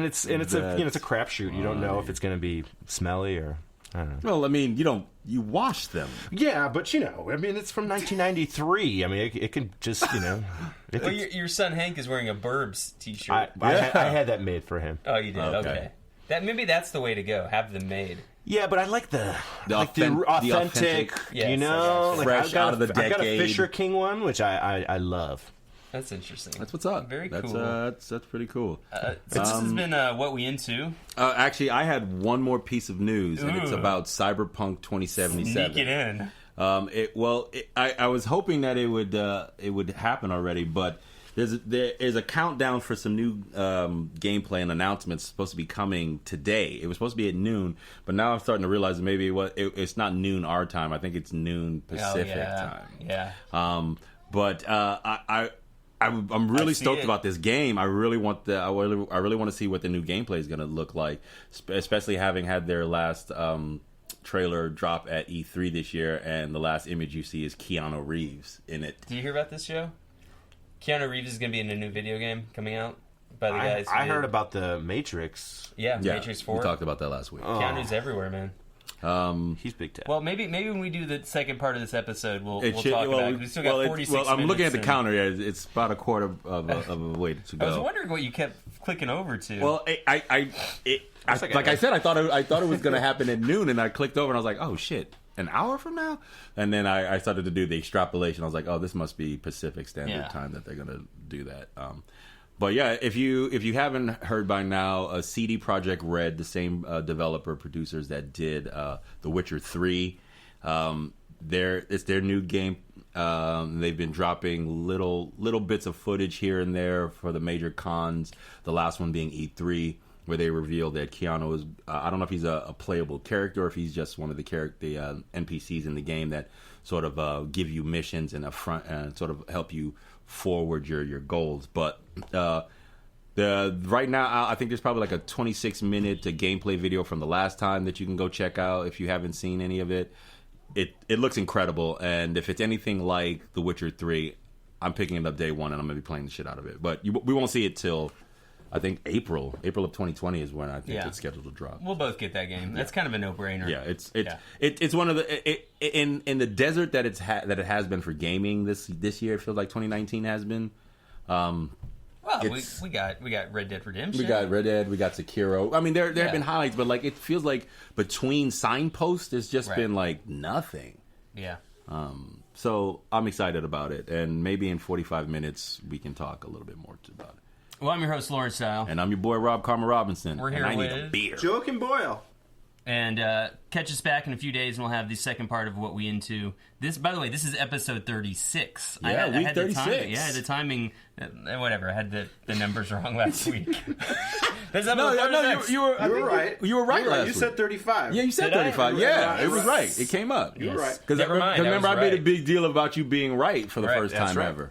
it's a crapshoot. You don't know if it's going to be smelly or. I don't know. Well, I mean, you wash them. Yeah, but it's from 1993. I mean, it can just, Well, your son Hank is wearing a Burbs T-shirt. I had that made for him. Oh, you did? Okay. Maybe that's the way to go. Have them made. Yeah, but I like the authentic, fresh out of the decade. I've got a Fisher King one, which I love. That's interesting. That's what's up. Very cool. That's pretty cool. So this has been What We Into. Actually, I had one more piece of news, and it's about Cyberpunk 2077. Sneak it in. I was hoping that it would happen already, but there's a countdown for some new gameplay and announcements supposed to be coming today. It was supposed to be at noon, but now I'm starting to realize that maybe it's not noon our time. I think it's noon Pacific time. Yeah. I'm really stoked about this game. I really want to see what the new gameplay is going to look like, especially having had their last trailer drop at E3 this year, and the last image you see is Keanu Reeves in it. Did you hear about this, Joe? Keanu Reeves is going to be in a new video game coming out by the guys. I heard about the Matrix. Yeah, Matrix 4. We talked about that last week. Keanu's everywhere, man. He's big time. Well, maybe when we do the second part of this episode, we'll talk about it. We still got 46 minutes. I'm looking at the counter. Yeah, it's about a quarter of a way to go. I was wondering what you kept clicking over to. Well, like I said, I thought it was going to happen at noon, and I clicked over, and I was like, oh shit, an hour from now? And then I started to do the extrapolation. I was like, oh, this must be Pacific Standard Time that they're going to do that. But yeah, if you haven't heard by now, CD Projekt Red, the same developer producers that did The Witcher 3, it's their new game. They've been dropping little bits of footage here and there for the major cons. The last one being E3, where they revealed that Keanu is I don't know if he's a playable character or if he's just one of the NPCs in the game that sort of give you missions and sort of help you forward your goals. But right now I think there's probably like a 26-minute gameplay video from the last time that you can go check out if you haven't seen any of it. it looks incredible, and if it's anything like The Witcher 3, I'm picking it up day one, and I'm gonna be playing the shit out of it. But we won't see it till I think April of 2020 is when I think it's scheduled to drop. We'll both get that game. That's kind of a no-brainer. Yeah, it's one of the in the desert that it has been for gaming this year. It feels like 2019 has been. Well, we got Red Dead Redemption. We got Red Dead. We got Sekiro. I mean, there have been highlights, but like it feels like between signposts, it's just been like nothing. Yeah. So I'm excited about it, and maybe in 45 minutes we can talk a little bit more about it. Well, I'm your host, Lawrence Style. And I'm your boy, Rob Karma Robinson. We're here and I with need a beer. Joking Boyle. And catch us back in a few days, and we'll have the second part of What We Into. This, by the way, this is episode 36. Yeah, week 36. The timing, whatever. I had the numbers wrong last week. You were right. You were right last week. You said 35. Yeah, you said 35. Yeah, it was right. It came up. You were right. Because remember, I made a big deal about you being right for the first time ever.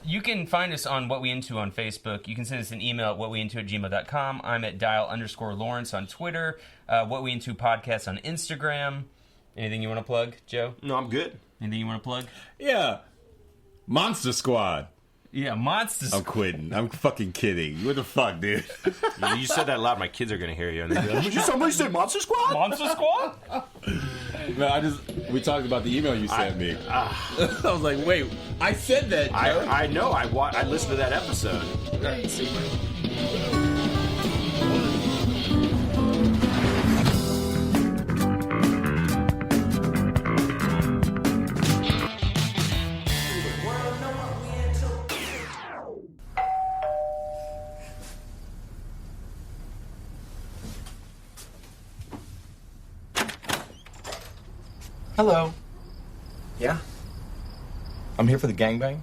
You can find us on What We Into on Facebook. You can send us an email at whatweinto@gmail.com. I'm at dial_Lawrence on Twitter. What We Into podcast on Instagram. Anything you want to plug, Joe? No, I'm good. Anything you want to plug? Yeah. Monster Squad. Yeah, Monster Squad. I'm quitting. I'm fucking kidding. What the fuck, dude? You said that loud. My kids are going to hear you. And they'll be like, did somebody say Monster Squad? Monster Squad? No, we talked about the email you sent me. I was like, wait, I said that, Joe. I know. I listened to that episode. Hello. Yeah? I'm here for the gangbang?